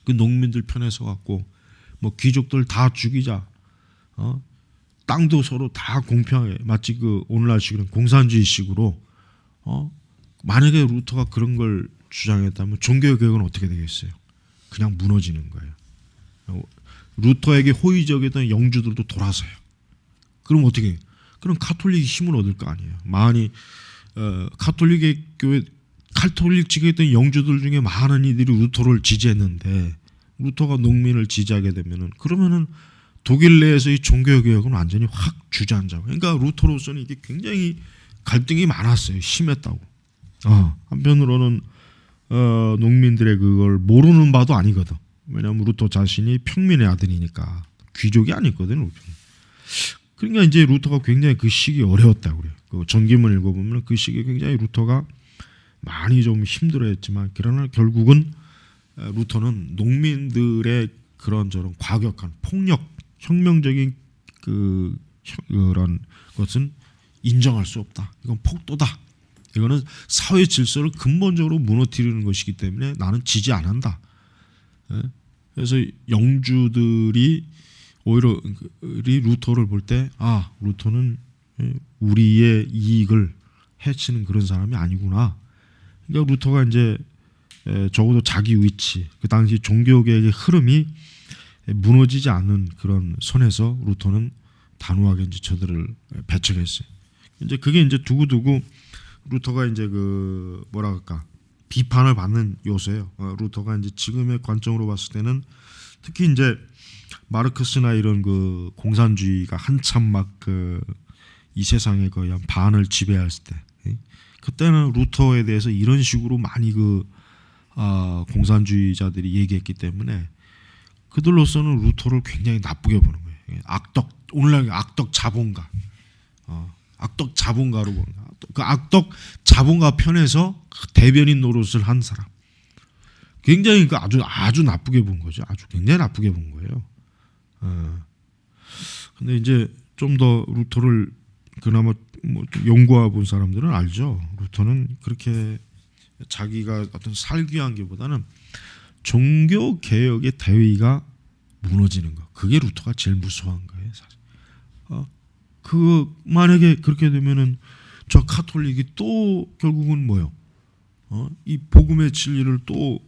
그 농민들 편에 서갖고 귀족들 다 죽이자, 땅도 서로 다 공평하게, 마치 그 오늘날식으로 공산주의식으로, 만약에 루터가 그런 걸 주장했다면 종교 개혁은 어떻게 되겠어요? 그냥 무너지는 거예요. 루터에게 호의적이었던 영주들도 돌아서요. 그럼 어떻게 해요? 그럼 가톨릭이 힘을 얻을 거 아니에요. 많이 가톨릭 지겠던 영주들 중에 많은 이들이 루터를 지지했는데, 루터가 농민을 지지하게 되면은 그러면은 독일 내에서 이 종교 개혁은 완전히 확 주저앉아요. 그러니까 루터로서는 이게 굉장히 갈등이 많았어요. 심했다고. 한편으로는 농민들의 그걸 모르는 바도 아니거든. 왜냐하면 루터 자신이 평민의 아들이니까, 귀족이 아니거든요. 그러니까 이제 루터가 굉장히 그 시기 어려웠다고 그래요. 그 전기문 읽어보면 그 시기에 굉장히 루터가 많이 좀 힘들어했지만, 그러나 결국은 루터는 농민들의 그런저런 과격한 폭력, 혁명적인 그런 것은 인정할 수 없다. 이건 폭도다. 이거는 사회 질서를 근본적으로 무너뜨리는 것이기 때문에 나는 지지 안 한다. 그래서 영주들이 오히려 루터를 볼 때, 루터는 우리의 이익을 해치는 그런 사람이 아니구나. 그러니까 루터가 이제 적어도 자기 위치, 그 당시 종교개혁의 흐름이 무너지지 않는 그런 선에서 루터는 단호하게 이제 저들을 배척했어요. 이제 그게 이제 두고두고 루터가 이제 그 뭐라 그럴까 비판을 받는 요소예요. 루터가 이제 지금의 관점으로 봤을 때는 특히 이제 마르크스나 이런 그 공산주의가 한참 막 그 이 세상의 거의 한 반을 지배했을 때, 그때는 루터에 대해서 이런 식으로 많이 그 공산주의자들이 얘기했기 때문에 그들로서는 루터를 굉장히 나쁘게 보는 거예요. 오늘날 악덕 자본가, 악덕 자본가로 보는 거예요. 그 악덕 자본가 편에서 대변인 노릇을 한 사람. 굉장히 그 아주 나쁘게 본 거죠. 아주 굉장히 나쁘게 본 거예요. 근데 이제 좀 더 루터를 그나마 뭐 연구해 본 사람들은 알죠. 루터는 그렇게 자기가 어떤 살귀한 게보다는 종교 개혁의 대위가 무너지는 거. 그게 루터가 제일 무서워한 거예요, 사실. 그 만약에 그렇게 되면은 저 카톨릭이 또 결국은 뭐요? 이 복음의 진리를 또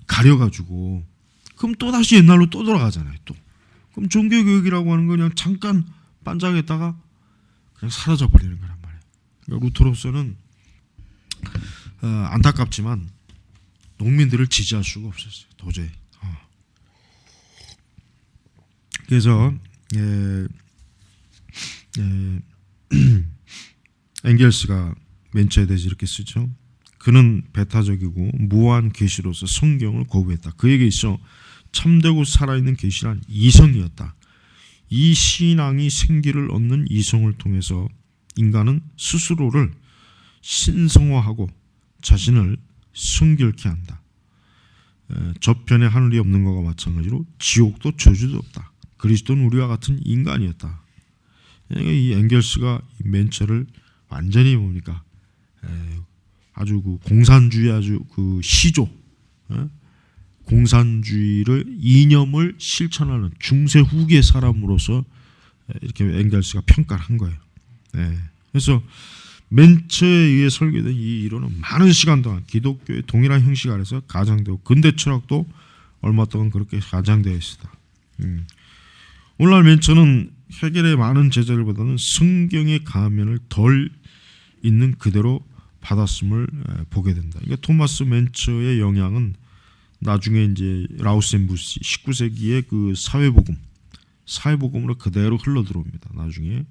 가려가지고 그럼 또 다시 옛날로 또 돌아가잖아요. 또 그럼 종교 교육이라고 하는 거 그냥 잠깐 반짝했다가 그냥 사라져 버리는 거란 말이에요. 그러니까 루터로서는 안타깝지만 농민들을 지지할 수가 없었어요. 도저히. 그래서 엥겔스가 멘처에 대해서 이렇게 쓰죠. 그는 배타적이고 무한 계시로서 성경을 거부했다. 그에게 있어 참되고 살아있는 계시란 이성이었다. 이 신앙이 생기를 얻는 이성을 통해서 인간은 스스로를 신성화하고 자신을 성결케 한다. 저편에 하늘이 없는 것과 마찬가지로 지옥도 저주도 없다. 그리스도는 우리와 같은 인간이었다. 이 엥겔스가 멘처를 완전히 뭡니까? 아주 그 공산주의 아주 그 시조, 공산주의를 이념을 실천하는 중세 후기의 사람으로서 이렇게 엥겔스가 평가를 한 거예요. 그래서 멘처에 의해 설계된 이 이론은 많은 시간 동안 기독교의 동일한 형식 아래서 가장되고 근대 철학도 얼마 동안 그렇게 가장되어 있었다. 오늘날 멘처는 해겔의 많은 제자들보다는 성경의 가면을 덜 있는 그대로 받았음을 보게 된다. 그러니까 토마스 멘처의 영향은 나중에 이제 라우센부시 19세기의 그 사회복음으로 그대로 흘러 들어옵니다. 나중에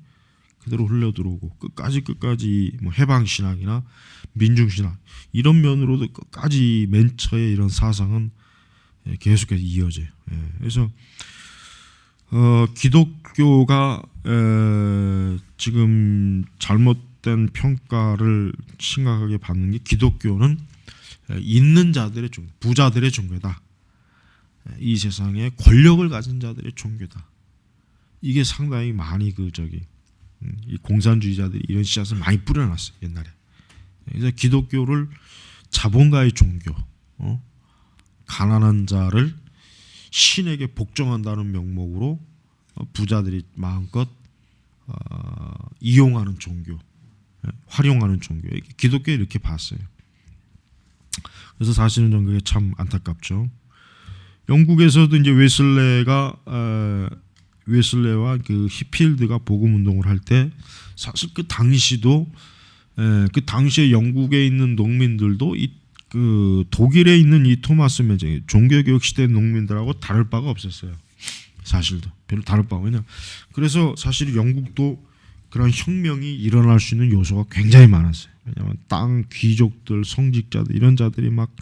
그대로 흘러 들어오고 끝까지 뭐 해방 신앙이나 민중 신앙 이런 면으로도 끝까지 멘처의 이런 사상은 계속해서 이어져요. 그래서 기독교가 지금 잘못된 평가를 심각하게 받는 게 기독교는 있는 자들의 종교, 부자들의 종교다. 이 세상에 권력을 가진 자들의 종교다. 이게 상당히 많이 이 공산주의자들이 이런 씨앗을 많이 뿌려놨어요, 옛날에. 그래서 기독교를 자본가의 종교, 가난한 자를 신에게 복종한다는 명목으로 부자들이 마음껏 이용하는 종교, 활용하는 종교. 기독교에 이렇게 봤어요. 그래서 사실은 좀 그게 참 안타깝죠. 영국에서도 이제 웨슬레와 그 히필드가 복음 운동을 할 때 사실 그 당시도 그 당시에 영국에 있는 농민들도 그 독일에 있는 이 토마스 멘처 종교개혁 시대 농민들하고 다를 바가 없었어요. 사실도 별로 다를 바가 없냐. 그래서 사실 영국도 그런 혁명이 일어날 수 있는 요소가 굉장히 많았어요. 왜냐하면 땅 귀족들, 성직자들 이런 자들이 막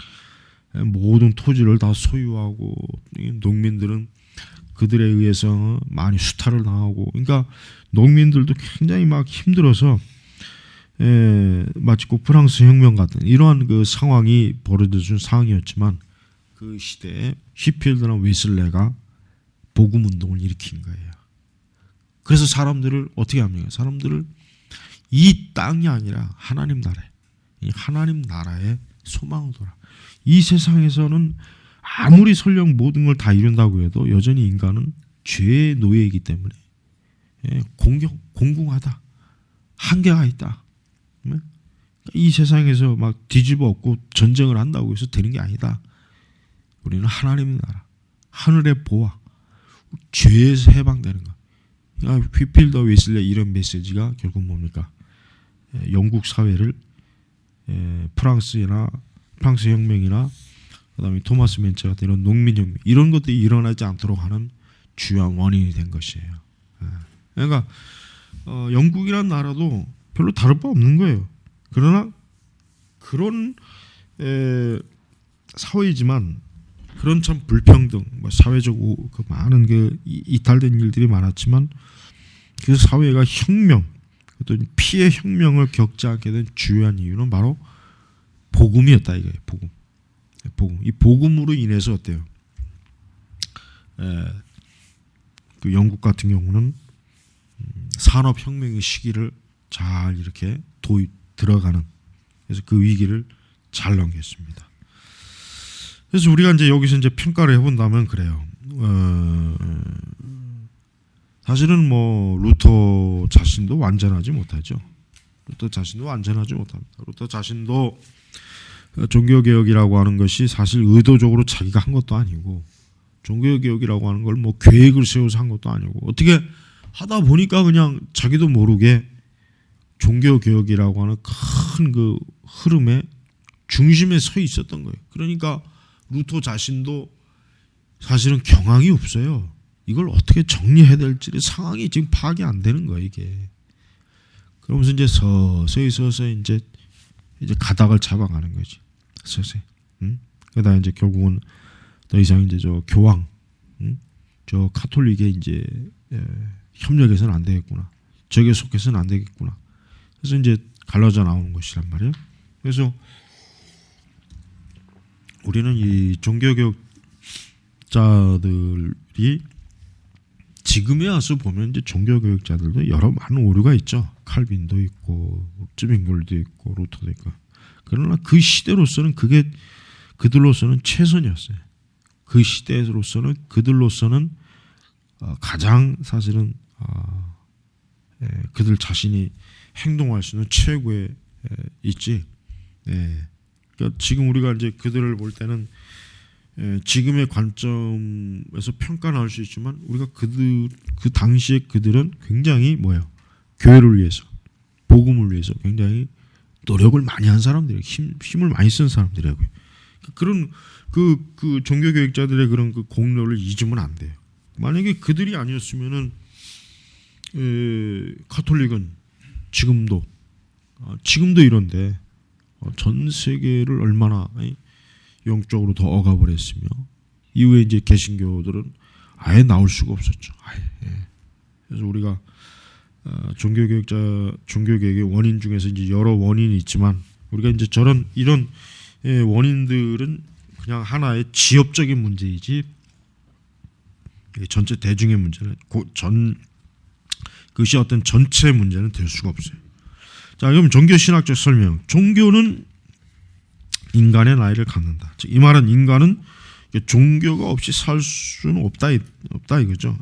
모든 토지를 다 소유하고 농민들은 그들에 의해서 많이 수탈을 당하고, 그러니까 농민들도 굉장히 막 힘들어서 마치 그 프랑스 혁명 같은 이러한 그 상황이 벌어진 상황이었지만 그 시대에 히필드나 웨슬레가 복음 운동을 일으킨 거예요. 그래서 사람들을 어떻게 합니까? 사람들을 이 땅이 아니라 하나님 나라에, 이 하나님 나라의 소망을 돌아. 이 세상에서는 아무리 설령 모든 걸 다 이룬다고 해도 여전히 인간은 죄의 노예이기 때문에 공공하다, 한계가 있다. 이 세상에서 막 뒤집어 엎고 전쟁을 한다고 해서 되는 게 아니다. 우리는 하나님의 나라, 하늘의 보화, 죄에서 해방되는 것. 휘필 더 웨슬리 이런 메시지가 결국 뭡니까? 영국 사회를 프랑스 혁명이나 그다음에 토마스 맨체 같은 이런 농민혁명 이런 것들이 일어나지 않도록 하는 주요한 원인이 된 것이에요. 그러니까 영국이라는 나라도 별로 다를 바 없는 거예요. 그러나 그런 사회이지만 그런 참 불평등, 사회적으로 그 많은 그 이탈된 일들이 많았지만 그 사회가 혁명, 또 피해 혁명을 겪지 않게 된 주요한 이유는 바로 복음이었다 이거예요. 복음. 이 복음으로 인해서 어때요? 그 영국 같은 경우는 산업혁명의 시기를 잘 이렇게 들어가는, 그래서 그 위기를 잘 넘겼습니다. 그래서 우리가 이제 여기서 이제 평가를 해본다면 그래요. 사실은 뭐 루터 자신도 완전하지 못하죠. 루터 자신도 종교개혁이라고 하는 것이 사실 의도적으로 자기가 한 것도 아니고, 종교개혁이라고 하는 걸 뭐 계획을 세워서 한 것도 아니고, 어떻게 하다 보니까 그냥 자기도 모르게 종교개혁이라고 하는 큰 그 흐름의 중심에 서 있었던 거예요. 그러니까 루터 자신도 사실은 경황이 없어요. 이걸 어떻게 정리해야 될지 상황이 지금 파악이 안 되는 거예요, 이게. 그러면서 이제 서서히 이제 가닥을 잡아가는 거지. 서서히. 그러다 이제 결국은 더 이상 이제 저 교황, 저 카톨릭에 이제 협력해서는 안 되겠구나. 저게 속해서는 안 되겠구나. 그래서 이제 갈라져 나오는 것이란 말이에요. 그래서 우리는 이 종교개혁자들이 지금에 와서 보면 이제 종교개혁자들도 여러 많은 오류가 있죠. 칼빈도 있고, 쯔빙글도 있고, 루터도 있고. 그러나 그 시대로서는 그게 그들로서는 최선이었어요. 그 시대로서는 그들로서는 가장 사실은 그들 자신이 행동할 수 있는 최고의 있지. 그러니까 지금 우리가 이제 그들을 볼 때는 지금의 관점에서 평가는 할 수 있지만 우리가 그 당시에 그들은 굉장히 교회를 위해서, 복음을 위해서 굉장히 노력을 많이 한 사람들이에요. 힘을 많이 쓴 사람들이라고요. 그런 그 종교개혁자들의 그런 그 공로를 잊으면 안 돼요. 만약에 그들이 아니었으면은 카톨릭은 지금도 이런데 전 세계를 얼마나 영적으로 더 억압을 했으며, 이후에 이제 개신교들은 아예 나올 수가 없었죠. 그래서 우리가 종교개혁의 원인 중에서 이제 여러 원인이 있지만, 우리가 이제 이런 원인들은 그냥 하나의 지엽적인 문제이지 전체 대중의 문제는 그것이 어떤 전체 문제는 될 수가 없어요. 자, 그럼 종교신학적 설명. 종교는 인간의 나이를 갖는다. 즉, 이 말은 인간은 종교가 없이 살 수는 없다 이거죠.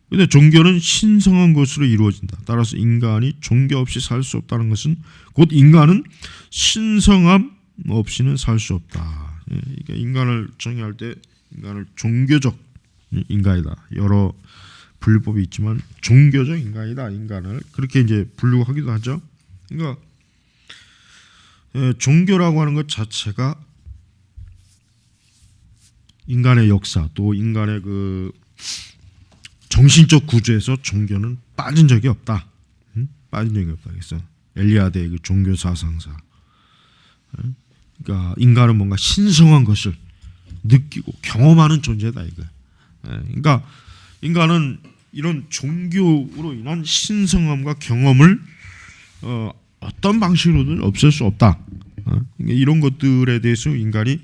그런데 종교는 신성한 것으로 이루어진다. 따라서 인간이 종교 없이 살 수 없다는 것은 곧 인간은 신성함 없이는 살 수 없다. 그러니까 인간을 정의할 때 인간을 종교적 인간이다. 여러 분류법이 있지만 종교적 인간이다. 인간을 그렇게 이제 분류하기도 하죠. 그러니까 종교라고 하는 것 자체가 인간의 역사, 또 인간의 그 정신적 구조에서 종교는 빠진 적이 없다. 빠진 적이 없다. 그래서 엘리아드의 그 종교 사상사. 그러니까 인간은 뭔가 신성한 것을 느끼고 경험하는 존재다 이거. 그러니까 인간은 이런 종교로 인한 신성함과 경험을 어떤 방식으로든 없앨 수 없다. 그러니까 이런 것들에 대해서 인간이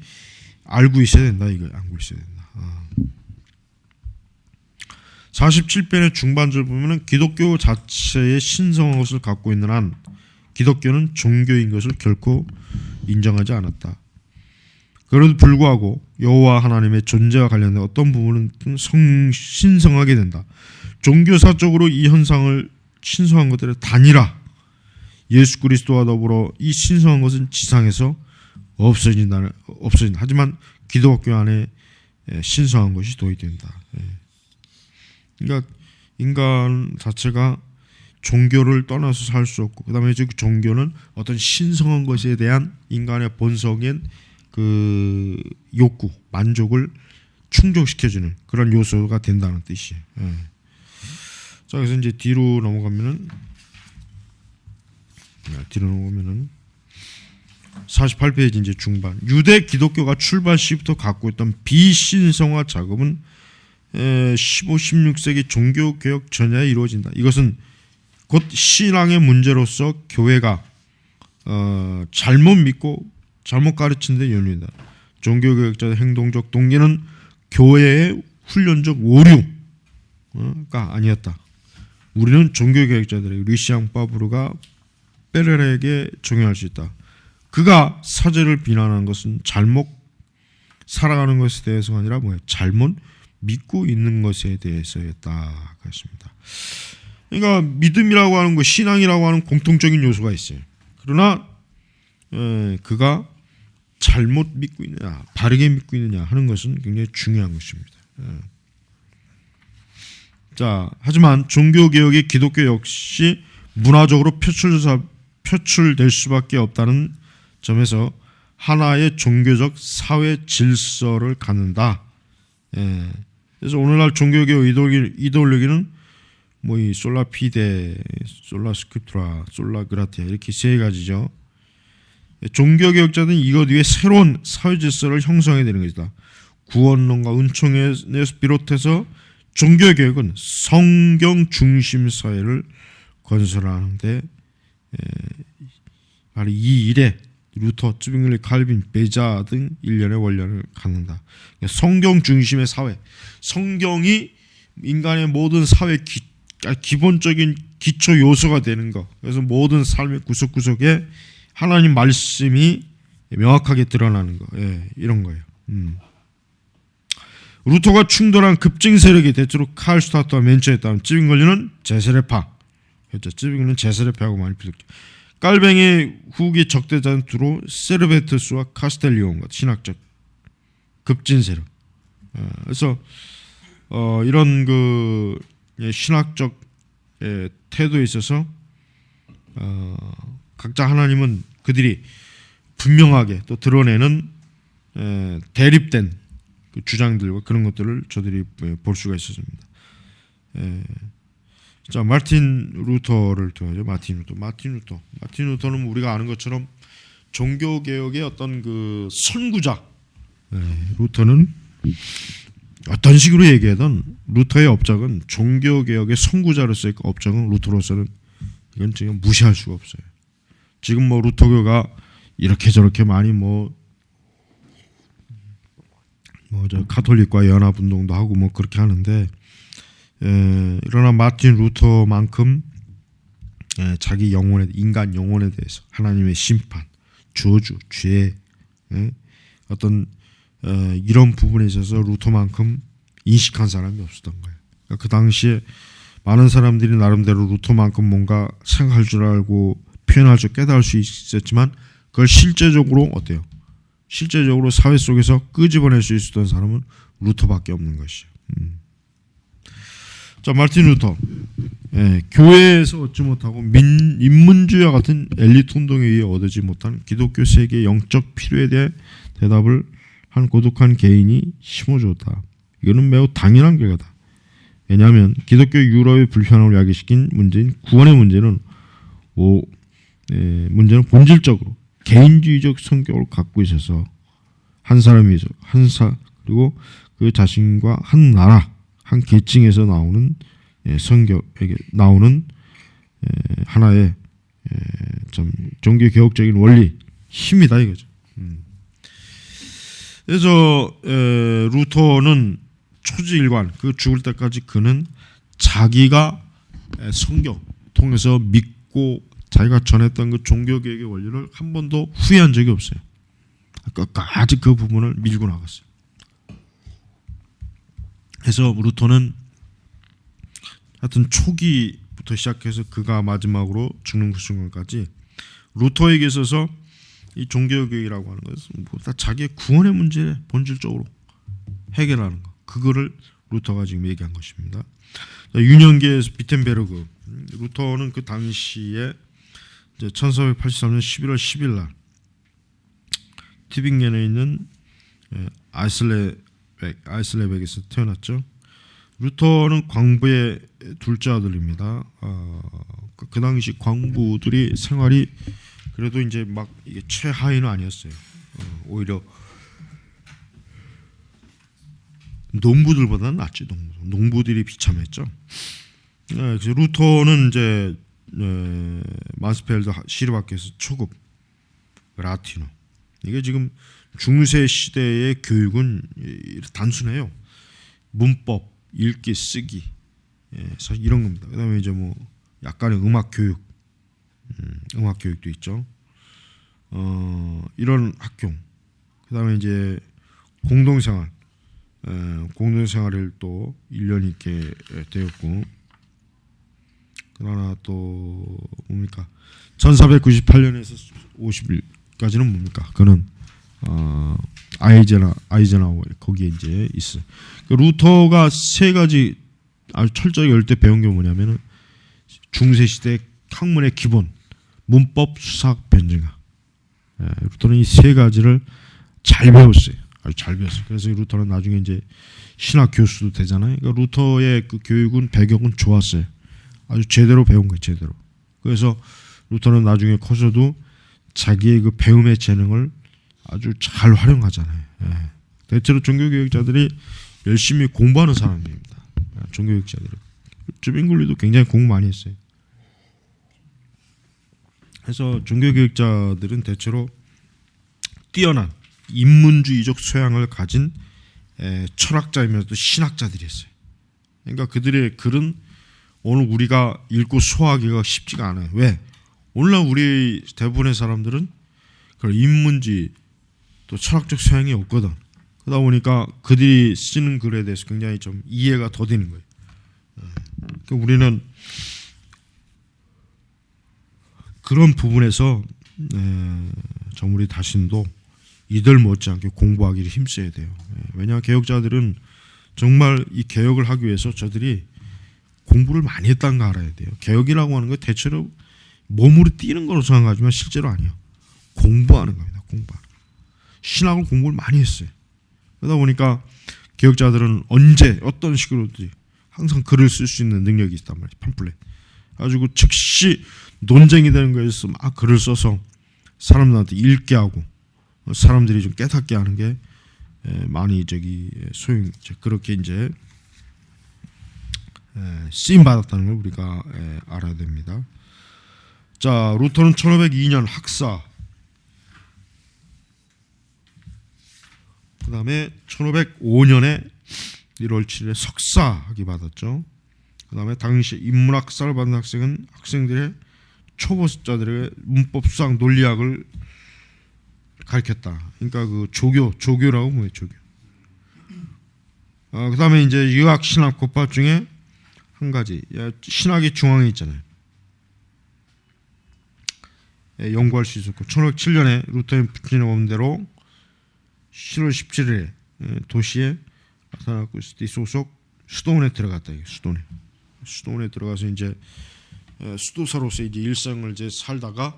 알고 있어야 된다 이거. 알고 있어야 된다. 47편의 중반절 보면은 기독교 자체의 신성한 것을 갖고 있는 한 기독교는 종교인 것을 결코 인정하지 않았다. 그래도 불구하고 여호와 하나님의 존재와 관련된 어떤 부분은 신성하게 된다. 종교사적으로 이 현상을 신성한 것들의 단일화, 예수 그리스도와 더불어 이 신성한 것은 지상에서 없어진다. 하지만 기독교 안에 신성한 것이 도입된다. 그러니까 인간 자체가 종교를 떠나서 살 수 없고, 그다음에 그 종교는 어떤 신성한 것에 대한 인간의 본성인 그 욕구, 만족을 충족시켜주는 그런 요소가 된다는 뜻이에요. 자, 그래서 이제 뒤로 넘어가면은 48페이지 이제 중반, 유대 기독교가 출발 시부터 갖고 있던 비신성화 작업은 15, 16세기 종교 개혁 전야에 이루어진다. 이것은 곧 신앙의 문제로서 교회가 잘못 믿고 잘못 가르친 데 연유다. 종교 개혁자의 행동적 동기는 교회의 훈련적 오류가 아니었다. 우리는 종교 개혁자들의 리시앙 파브르가 베레르에게 적용할 수 있다. 그가 사제를 비난한 것은 잘못 살아가는 것에 대해서가 아니라 잘못 믿고 있는 것에 대해서였다. 그렇습니다. 그러니까 믿음이라고 하는 것, 신앙이라고 하는 공통적인 요소가 있어요. 그러나 그가 잘못 믿고 있느냐, 바르게 믿고 있느냐 하는 것은 굉장히 중요한 것입니다. 자, 하지만 종교개혁의 기독교 역시 문화적으로 표출될 수밖에 없다는 점에서 하나의 종교적 사회 질서를 갖는다. 그래서 오늘날 종교개혁 이데올로기는 이 솔라 피데, 솔라 스크립투라, 솔라 그라티아 이렇게 세 가지죠. 종교개혁자들은 이것 위에 새로운 사회 질서를 형성해야 되는 것이다. 구원론과 은총에서 비롯해서 종교개혁은 성경 중심 사회를 건설하는데 바로 이 일에 루터, 쯔빙글리, 칼빈, 베자 등 일련의 원년을 갖는다. 성경 중심의 사회, 성경이 인간의 모든 사회 기본적인 기초 요소가 되는 것. 그래서 모든 삶의 구석구석에 하나님 말씀이 명확하게 드러나는 거, 이런 거예요. 루터가 충돌한 급진 세력이 대체로 칼슈타트와 멘처였다면 쯔빙글리는 제세례파, 그렇죠. 쯔빙글리는 제세례파하고 많이 비슷해요. 깔뱅의 후기 적대자는 주로 세르베투스와 카스텔리온과 신학적 급진 세력. 그래서 이런 그 신학적 태도에 있어서 각자 하나님은 그들이 분명하게 또 드러내는 대립된 그 주장들과 그런 것들을 저들이 볼 수가 있었습니다. 자, 마틴 루터를 통하죠. 마틴 루터는 우리가 아는 것처럼 종교 개혁의 어떤 그 선구자. 루터는 어떤 식으로 얘기하든 루터의 업적은 종교 개혁의 선구자로서의 업적은 루터로서는 이건 지금 무시할 수가 없어요. 지금 루터교가 이렇게 저렇게 많이 저 카톨릭과 연합 운동도 하고 그렇게 하는데, 그러나 마틴 루터만큼 자기 영혼에, 인간 영혼에 대해서 하나님의 심판, 저주, 죄, 어떤 이런 부분에 있어서 루터만큼 인식한 사람이 없었던 거예요. 그러니까 그 당시에 많은 사람들이 나름대로 루터만큼 뭔가 생각할 줄 알고 표현할 줄 깨달을 수 있었지만 그걸 실제적으로 어때요? 실제적으로 사회 속에서 끄집어낼 수 있었던 사람은 루터밖에 없는 것이죠. 자, 마틴 루터, 교회에서 얻지 못하고 인문주의와 같은 엘리트 운동에 의해 얻지 못한 기독교 세계의 영적 필요에 대해 대답을 한 고독한 개인이 심어주었다. 이거는 매우 당연한 결과다. 왜냐하면 기독교 유럽의 불편함을 야기시킨 문제인 구원의 문제는 본질적으로 개인주의적 성격을 갖고 있어서 한 사람이 그리고 그 자신과 한 나라, 한 계층에서 나오는 성격에게 나오는 하나의 좀 종교 개혁적인 원리 힘이다 이거죠. 그래서 루터는 초지일관, 그 죽을 때까지 그는 자기가 성경 통해서 믿고 자기가 전했던 그 종교개혁의 원리를 한 번도 후회한 적이 없어요. 끝까지 그 부분을 밀고 나갔어요. 그래서 루터는 하여튼 초기부터 시작해서 그가 마지막으로 죽는 그 순간까지 루터에게 있어서 이 종교개혁이라고 하는 것은 다 자기의 구원의 문제를 본질적으로 해결하는 것. 그거를 루터가 지금 얘기한 것입니다. 유년기에서 비텐베르그. 루터는 그 당시에 1483년 11월 10일 날 티빙겐에 있는 아이슬레백에서 태어났죠. 루터는 광부의 둘째 아들입니다. 그 당시 광부들이 생활이 그래도 이제 막 이게 최하위는 아니었어요. 오히려 농부들보다는 낫지. 농부들이 비참했죠. 그래서 루터는 이제 마스펠드 시르바케에서 초급 라틴어. 이게 지금 중세 시대의 교육은 단순해요. 문법, 읽기, 쓰기, 사실 이런 겁니다. 그다음에 이제 뭐 약간의 음악 교육도 있죠. 이런 학교. 그다음에 이제 공동생활을 또 1년 있게 되었고, 그러나 또 뭡니까? 1498년에서 50일까지는 뭡니까? 그는 아이젠하워 거기에 이제 있어. 루터가 세 가지 아주 철저히 열대 배운 게 뭐냐면은 중세 시대 학문의 기본, 문법, 수사학, 변증학. 루터는 이 세 가지를 잘 배웠어요. 아주 잘 배웠어요. 그래서 루터는 나중에 이제 신학 교수도 되잖아요. 그러니까 루터의 그 교육은 배경은 좋았어요. 아주 제대로 배운 거예요, 제대로. 그래서 루터는 나중에 커서도 자기의 그 배움의 재능을 아주 잘 활용하잖아요. 대체로 종교개혁자들이 열심히 공부하는 사람입니다. 종교개혁자들이. 주빈글리도 굉장히 공부 많이 했어요. 그래서 종교개혁자들은 대체로 뛰어난 인문주의적 소양을 가진 철학자이면서도 신학자들이었어요. 그러니까 그들의 글은 오늘 우리가 읽고 소화하기가 쉽지가 않아요. 왜? 오늘날 우리 대부분의 사람들은 그런 인문주의 또 철학적 소양이 없거든. 그러다 보니까 그들이 쓰는 글에 대해서 굉장히 좀 이해가 더 되는 거예요. 그러니까 우리는 그런 부분에서 좀 우리 자신도 이들 못지않게 공부하기를 힘써야 돼요. 왜냐하면 개혁자들은 정말 이 개혁을 하기 위해서 저들이 공부를 많이 했다는 거 알아야 돼요. 개혁이라고 하는 건 대체로 몸으로 뛰는 걸로 생각하지만 실제로 아니에요. 공부하는 겁니다. 공부하는 거. 신학을 공부를 많이 했어요. 그러다 보니까 개혁자들은 언제 어떤 식으로든지 항상 글을 쓸 수 있는 능력이 있단 말이에요. 팜플렛. 가지고 즉시 논쟁이 되는 거에서 막 글을 써서 사람들한테 읽게 하고 사람들이 좀 깨닫게 하는 게 많이 그렇게 이제 쓰임 받았다는 걸 우리가 알아야 됩니다. 자, 루터는 1502년 학사, 그 다음에 1505년에 1월 7일에 석사학위 받았죠. 그 다음에 당시 인문학사를 받은 학생들의 초보자들에게 문법, 수학, 논리학을 가르쳤다. 그러니까 그 조교라고 뭐예요, 조교. 그 다음에 이제 유학, 신학, 법학 중에 한 가지, 신학이 중앙에 있잖아요. 연구할 수 있었고, 1507년에 루터의 부친의 원대로 10월 17일에 도시의 아타나쿠스티 소속 수도원에 들어갔다. 수도원에 들어가서 이제 수도사로서 이제 일생을 이제 살다가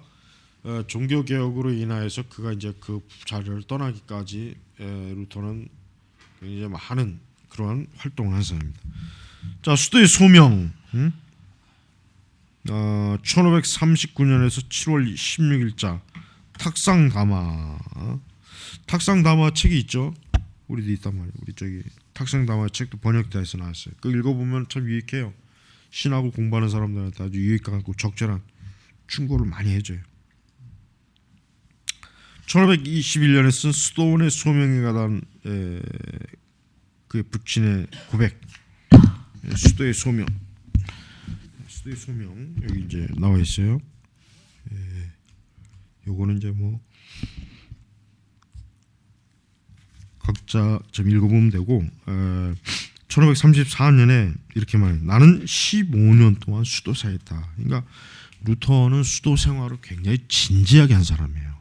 종교 개혁으로 인하여서 그가 이제 그 자리를 떠나기까지 루터는 굉장히 많은 그러한 활동을 한 사람입니다. 자, 수도의 소명. 1539년에서 7월 16일자 탁상담화 책이 있죠. 우리도 있단 말이에요. 우리 저기 탁상담화 책도 번역돼서 나왔어요. 그거 읽어보면 참 유익해요. 신학을 공부하는 사람들한테 아주 유익하고 적절한 충고를 많이 해줘요. 1521년에 쓴 수도원의 소명에 관한 그의 부친의 고백, 수도의 소명 여기 이제 나와 있어요. 요거는 이제 뭐 각자 좀 읽어보면 되고, 1534년에 이렇게 말해요. 나는 15년 동안 수도사였다. 그러니까 루터는 수도 생활을 굉장히 진지하게 한 사람이에요.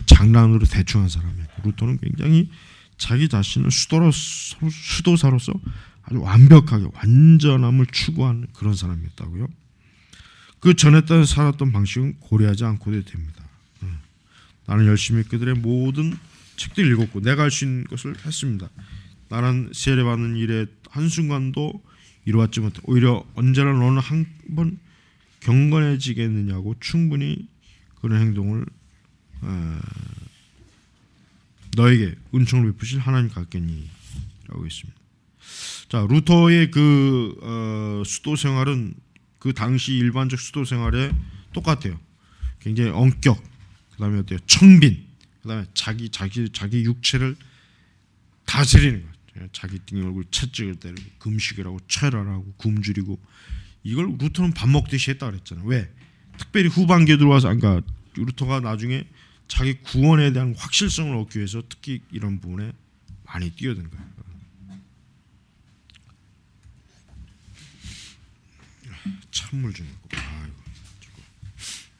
장난으로 대충 한 사람이에요. 루터는 굉장히 자기 자신을 수도사로서 아주 완벽하게 완전함을 추구하는 그런 사람이었다고요. 그 전에 살았던 방식은 고려하지 않고도 됩니다. 나는 열심히 그들의 모든 책들 읽었고 내가 할 수 있는 것을 했습니다. 나는 세례받는 일에 한순간도 이루었지 못해 오히려 언제나 너는 한 번 경건해지겠느냐고 충분히 그런 행동을 너에게 은총을 베푸실 하나님 같겠니? 라고 했습니다. 자, 루터의 그 수도 생활은 그 당시 일반적 수도 생활에 똑같아요. 굉장히 엄격, 그다음에 어때요? 청빈, 그다음에 자기 육체를 다스리는 거예요. 자기 등 얼굴 채찍을 때리고 금식을 하고 철혈하고 굶주리고 이걸 루터는 밥 먹듯이 했다 그랬잖아요. 왜? 특별히 후반기에 들어와서 그러니까 루터가 나중에 자기 구원에 대한 확실성을 얻기 위해서 특히 이런 부분에 많이 뛰어든 거예요. 찬물 좀 먹고.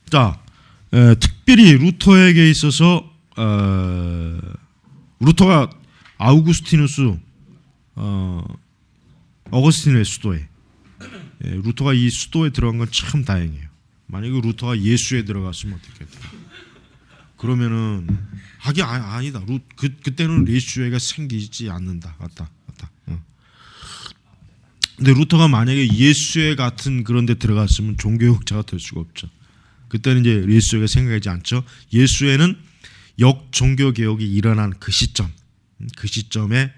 자, 특별히 루터에게 있어서 루터가 아우구스티누스 어거스틴의 수도에 루터가 이 수도에 들어간 건 참 다행이에요. 만약에 루터가 예수에 들어갔으면 어떻게 해요? 그러면은 아니다. 그때는 예수회가 생기지 않는다. 맞다. 근데 루터가 만약에 예수회 같은 그런 데 들어갔으면 종교개혁자가 될 수가 없죠. 그때는 이제 예수회가 생각하지 않죠. 예수회는 역종교개혁이 일어난 그 시점에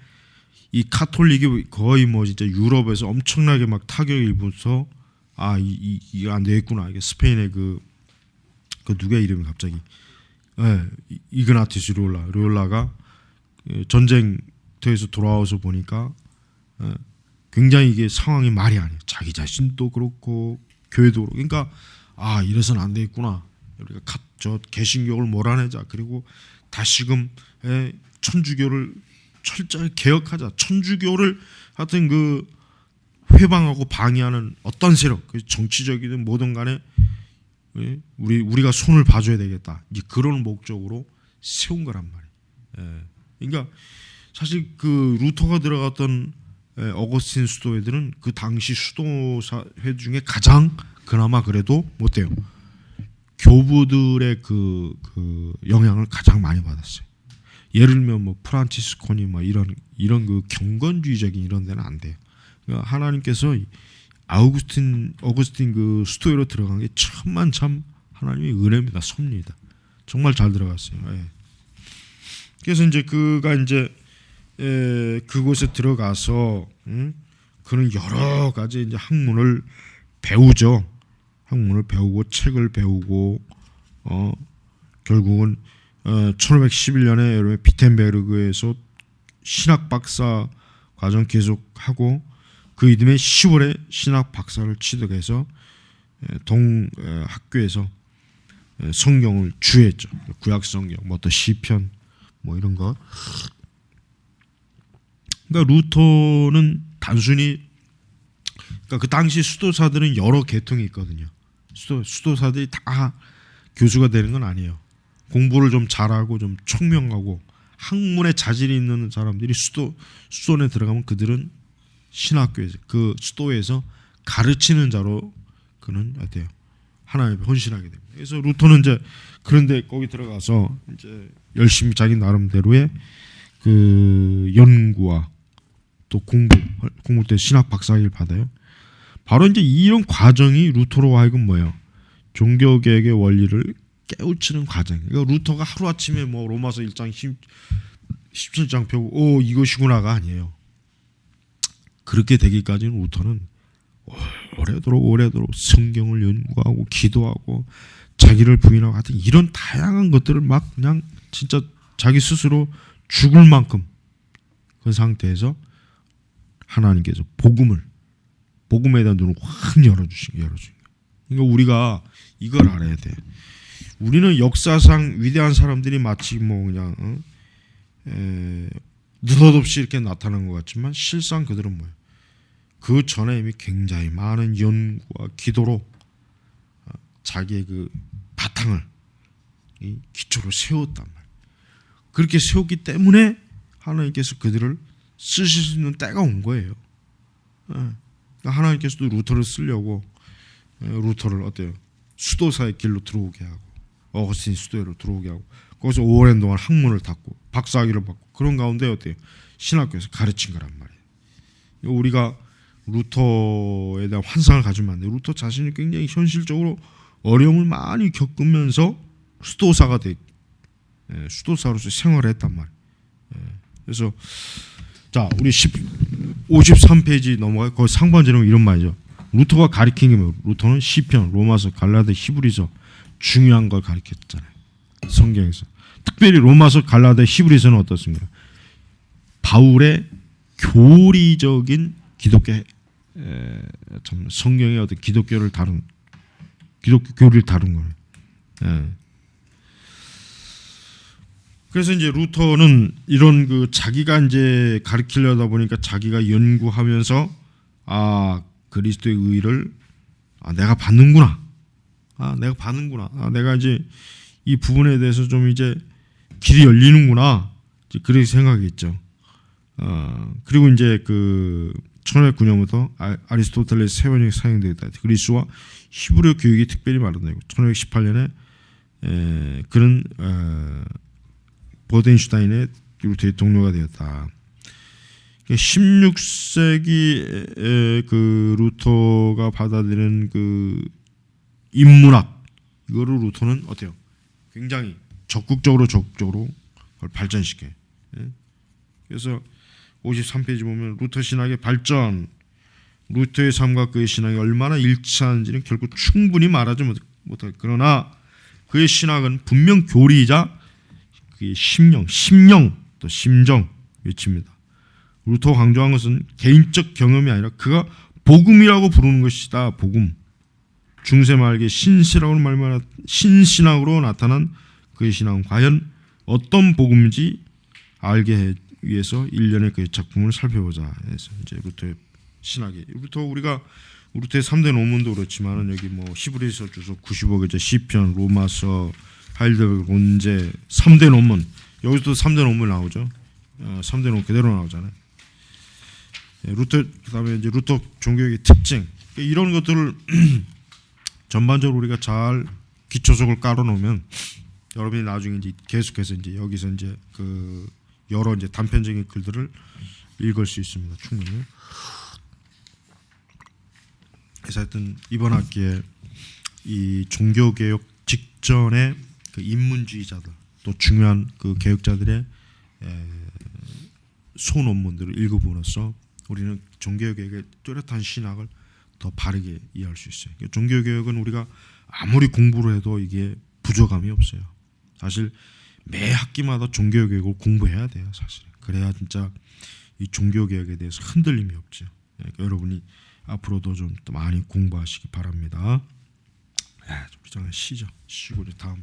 이 카톨릭이 거의 뭐 진짜 유럽에서 엄청나게 막 타격을 입어서 이거 안 되겠구나. 이게 스페인의 그 누가 이름이 갑자기 이그나티우스 로올라가 전쟁터에서 돌아와서 보니까 굉장히 이게 상황이 말이 아니에요. 자기 자신도 그렇고 교회도 그렇고. 그러니까 이래서는 안 되겠구나. 우리가 개신교를 몰아내자. 그리고 다시금 천주교를 철저히 개혁하자. 천주교를 하여튼 그 회방하고 방해하는 어떤 세력, 정치적이든 뭐든 간에 우리가 손을 봐줘야 되겠다. 이제 그런 목적으로 세운 거란 말이에요. 그러니까 사실 그 루터가 들어갔던 어거스틴 수도회들은 그 당시 수도사회 중에 가장 그나마 그래도 못돼요. 교부들의 그 영향을 가장 많이 받았어요. 예를 들면 뭐 프란치스코니 뭐 이런 그 경건주의적인 이런 데는 안 돼요. 그러니까 하나님께서 어거스틴 그 수도회로 들어간 게 참 하나님의 은혜입니다. 섭리입니다. 정말 잘 들어갔어요. 그래서 이제 그가 이제 그곳에 들어가서 그는 여러 가지 이제 학문을 배우죠. 학문을 배우고 책을 배우고 결국은 1511년에 여러분 비텐베르그에서 신학 박사 과정 계속하고 그 이듬해 10월에 신학 박사를 취득해서 학교에서 성경을 주했죠. 구약 성경, 뭐 또 시편, 뭐 이런 거. 그러니까 루터는 단순히 그러니까 그 당시 수도사들은 여러 계통이 있거든요. 수도사들이 다 교수가 되는 건 아니에요. 공부를 좀 잘하고 좀 총명하고 학문에 자질이 있는 사람들이 수도원에 들어가면 그들은 신학교에서 그 수도에서 가르치는 자로 그는 어때요? 하나님께 헌신하게 됩니다. 그래서 루터는 이제 그런데 거기 들어가서 이제 열심히 자기 나름대로의 그 연구와 또 공부 때 신학 박사학위를 받아요. 바로 이제 이런 과정이 루터로 하여금 뭐예요? 종교개혁의 원리를 깨우치는 과정. 그러니까 루터가 하루 아침에 뭐 로마서 1장 17장 펴고 이것이구나가 아니에요. 그렇게 되기까지는 루터는 오래도록 성경을 연구하고 기도하고 자기를 부인하고 하여튼 이런 다양한 것들을 막 그냥 진짜 자기 스스로 죽을 만큼 그 상태에서 하나님께서 복음에 대한 눈을 확 열어주신 거예요. 그러니까 우리가 이걸 알아야 돼. 우리는 역사상 위대한 사람들이 마치 뭐 그냥 느닷없이 이렇게 나타난 것 같지만 실상 그들은 뭐예요? 그 전에 이미 굉장히 많은 연구와 기도로 자기의 그 바탕을 이 기초로 세웠단 말이에요. 그렇게 세웠기 때문에 하나님께서 그들을 쓰실 수 있는 때가 온 거예요. 그러니까 하나님께서도 루터를 쓰려고 루터를 어때요? 수도사의 길로 들어오게 하고 어거스틴 수도로 들어오게 하고 거기서 오랜 동안 학문을 닫고 박사학위를 받고 그런 가운데 어때요? 신학교에서 가르친 거란 말이에요. 우리가 루터에 대한 환상을 가지면 안 돼요. 루터 자신이 굉장히 현실적으로 어려움을 많이 겪으면서 수도사로서 생활을 했단 말이에요. 그래서 자 우리 53페이지 넘어가요. 거기 상반절은 이런 말이죠. 루터가 가리킨 게 뭐예요? 루터는 시편, 로마서, 갈라디아, 히브리서 중요한 걸 가르쳤잖아요. 성경에서 특별히 로마서, 갈라디아, 히브리서는 어떻습니까? 바울의 교리적인 기독교 성경의 어떤 기독교를 다룬 기독교 교리를 다룬 거예요. 그래서 이제 루터는 이런 그 자기가 이제 가르치려다 보니까 자기가 연구하면서 그리스도의 의를 내가 받는구나. 내가 이제 이 부분에 대해서 좀 이제 길이 열리는구나. 이제 그렇게 생각했죠. 그리고 이제 그 1509년부터 아리스토텔레스 세번역이 사용되었다. 그리스와 히브리어 교육이 특별히 마련되고 1518년에 그는 보덴슈타인의 루터의 동료가 되었다. 16세기 그 루터가 받아들이는 그 인문학 이거를 루터는 어때요? 굉장히 적극적으로 그걸 발전시켜요. 그래서 53페이지 보면 루터 신학의 발전, 루터의 삶과 그의 신학이 얼마나 일치하는지는 결국 충분히 말하지 못할. 그러나 그의 신학은 분명 교리이자 그의 심령 또 심정 외칩니다. 루터 강조한 것은 개인적 경험이 아니라 그가 복음이라고 부르는 것이다. 복음. 중세 말기에 신신학으로 나타난 그의 신앙은 과연 어떤 복음인지 알게 하기 위해서 일련의 그의 작품을 살펴보자 해서 이제 루터의 신학이 우리가 루터의 3대 논문도 그렇지만은 여기 뭐 히브리서 주소 95개 시편, 로마서, 하일데베르 논제 3대 논문 여기서도 3대 논문 나오죠. 3대 논문 그대로 나오잖아요. 루터 그다음에 이제 루터 종교의 특징 이런 것들을 전반적으로 우리가 잘 기초석을 깔아놓으면 여러분이 나중에 이제 계속해서 이제 여기서 이제 그 여러 이제 단편적인 글들을 읽을 수 있습니다. 충분히. 그래서 하여튼 이번 학기에 이 종교개혁 직전에 그 인문주의자들 또 중요한 그 개혁자들의 소논문들을 읽어보면서 우리는 종교개혁의 뚜렷한 신학을 더 바르게 이해할 수 있어요. 종교개혁은 우리가 아무리 공부를 해도 이게 부족함이 없어요. 사실 매 학기마다 종교개혁을 공부해야 돼요. 사실 그래야 진짜 이 종교개혁에 대해서 흔들림이 없죠. 그러니까 여러분이 앞으로도 좀 많이 공부하시기 바랍니다. 좀 쉬죠. 쉬고 이제 다음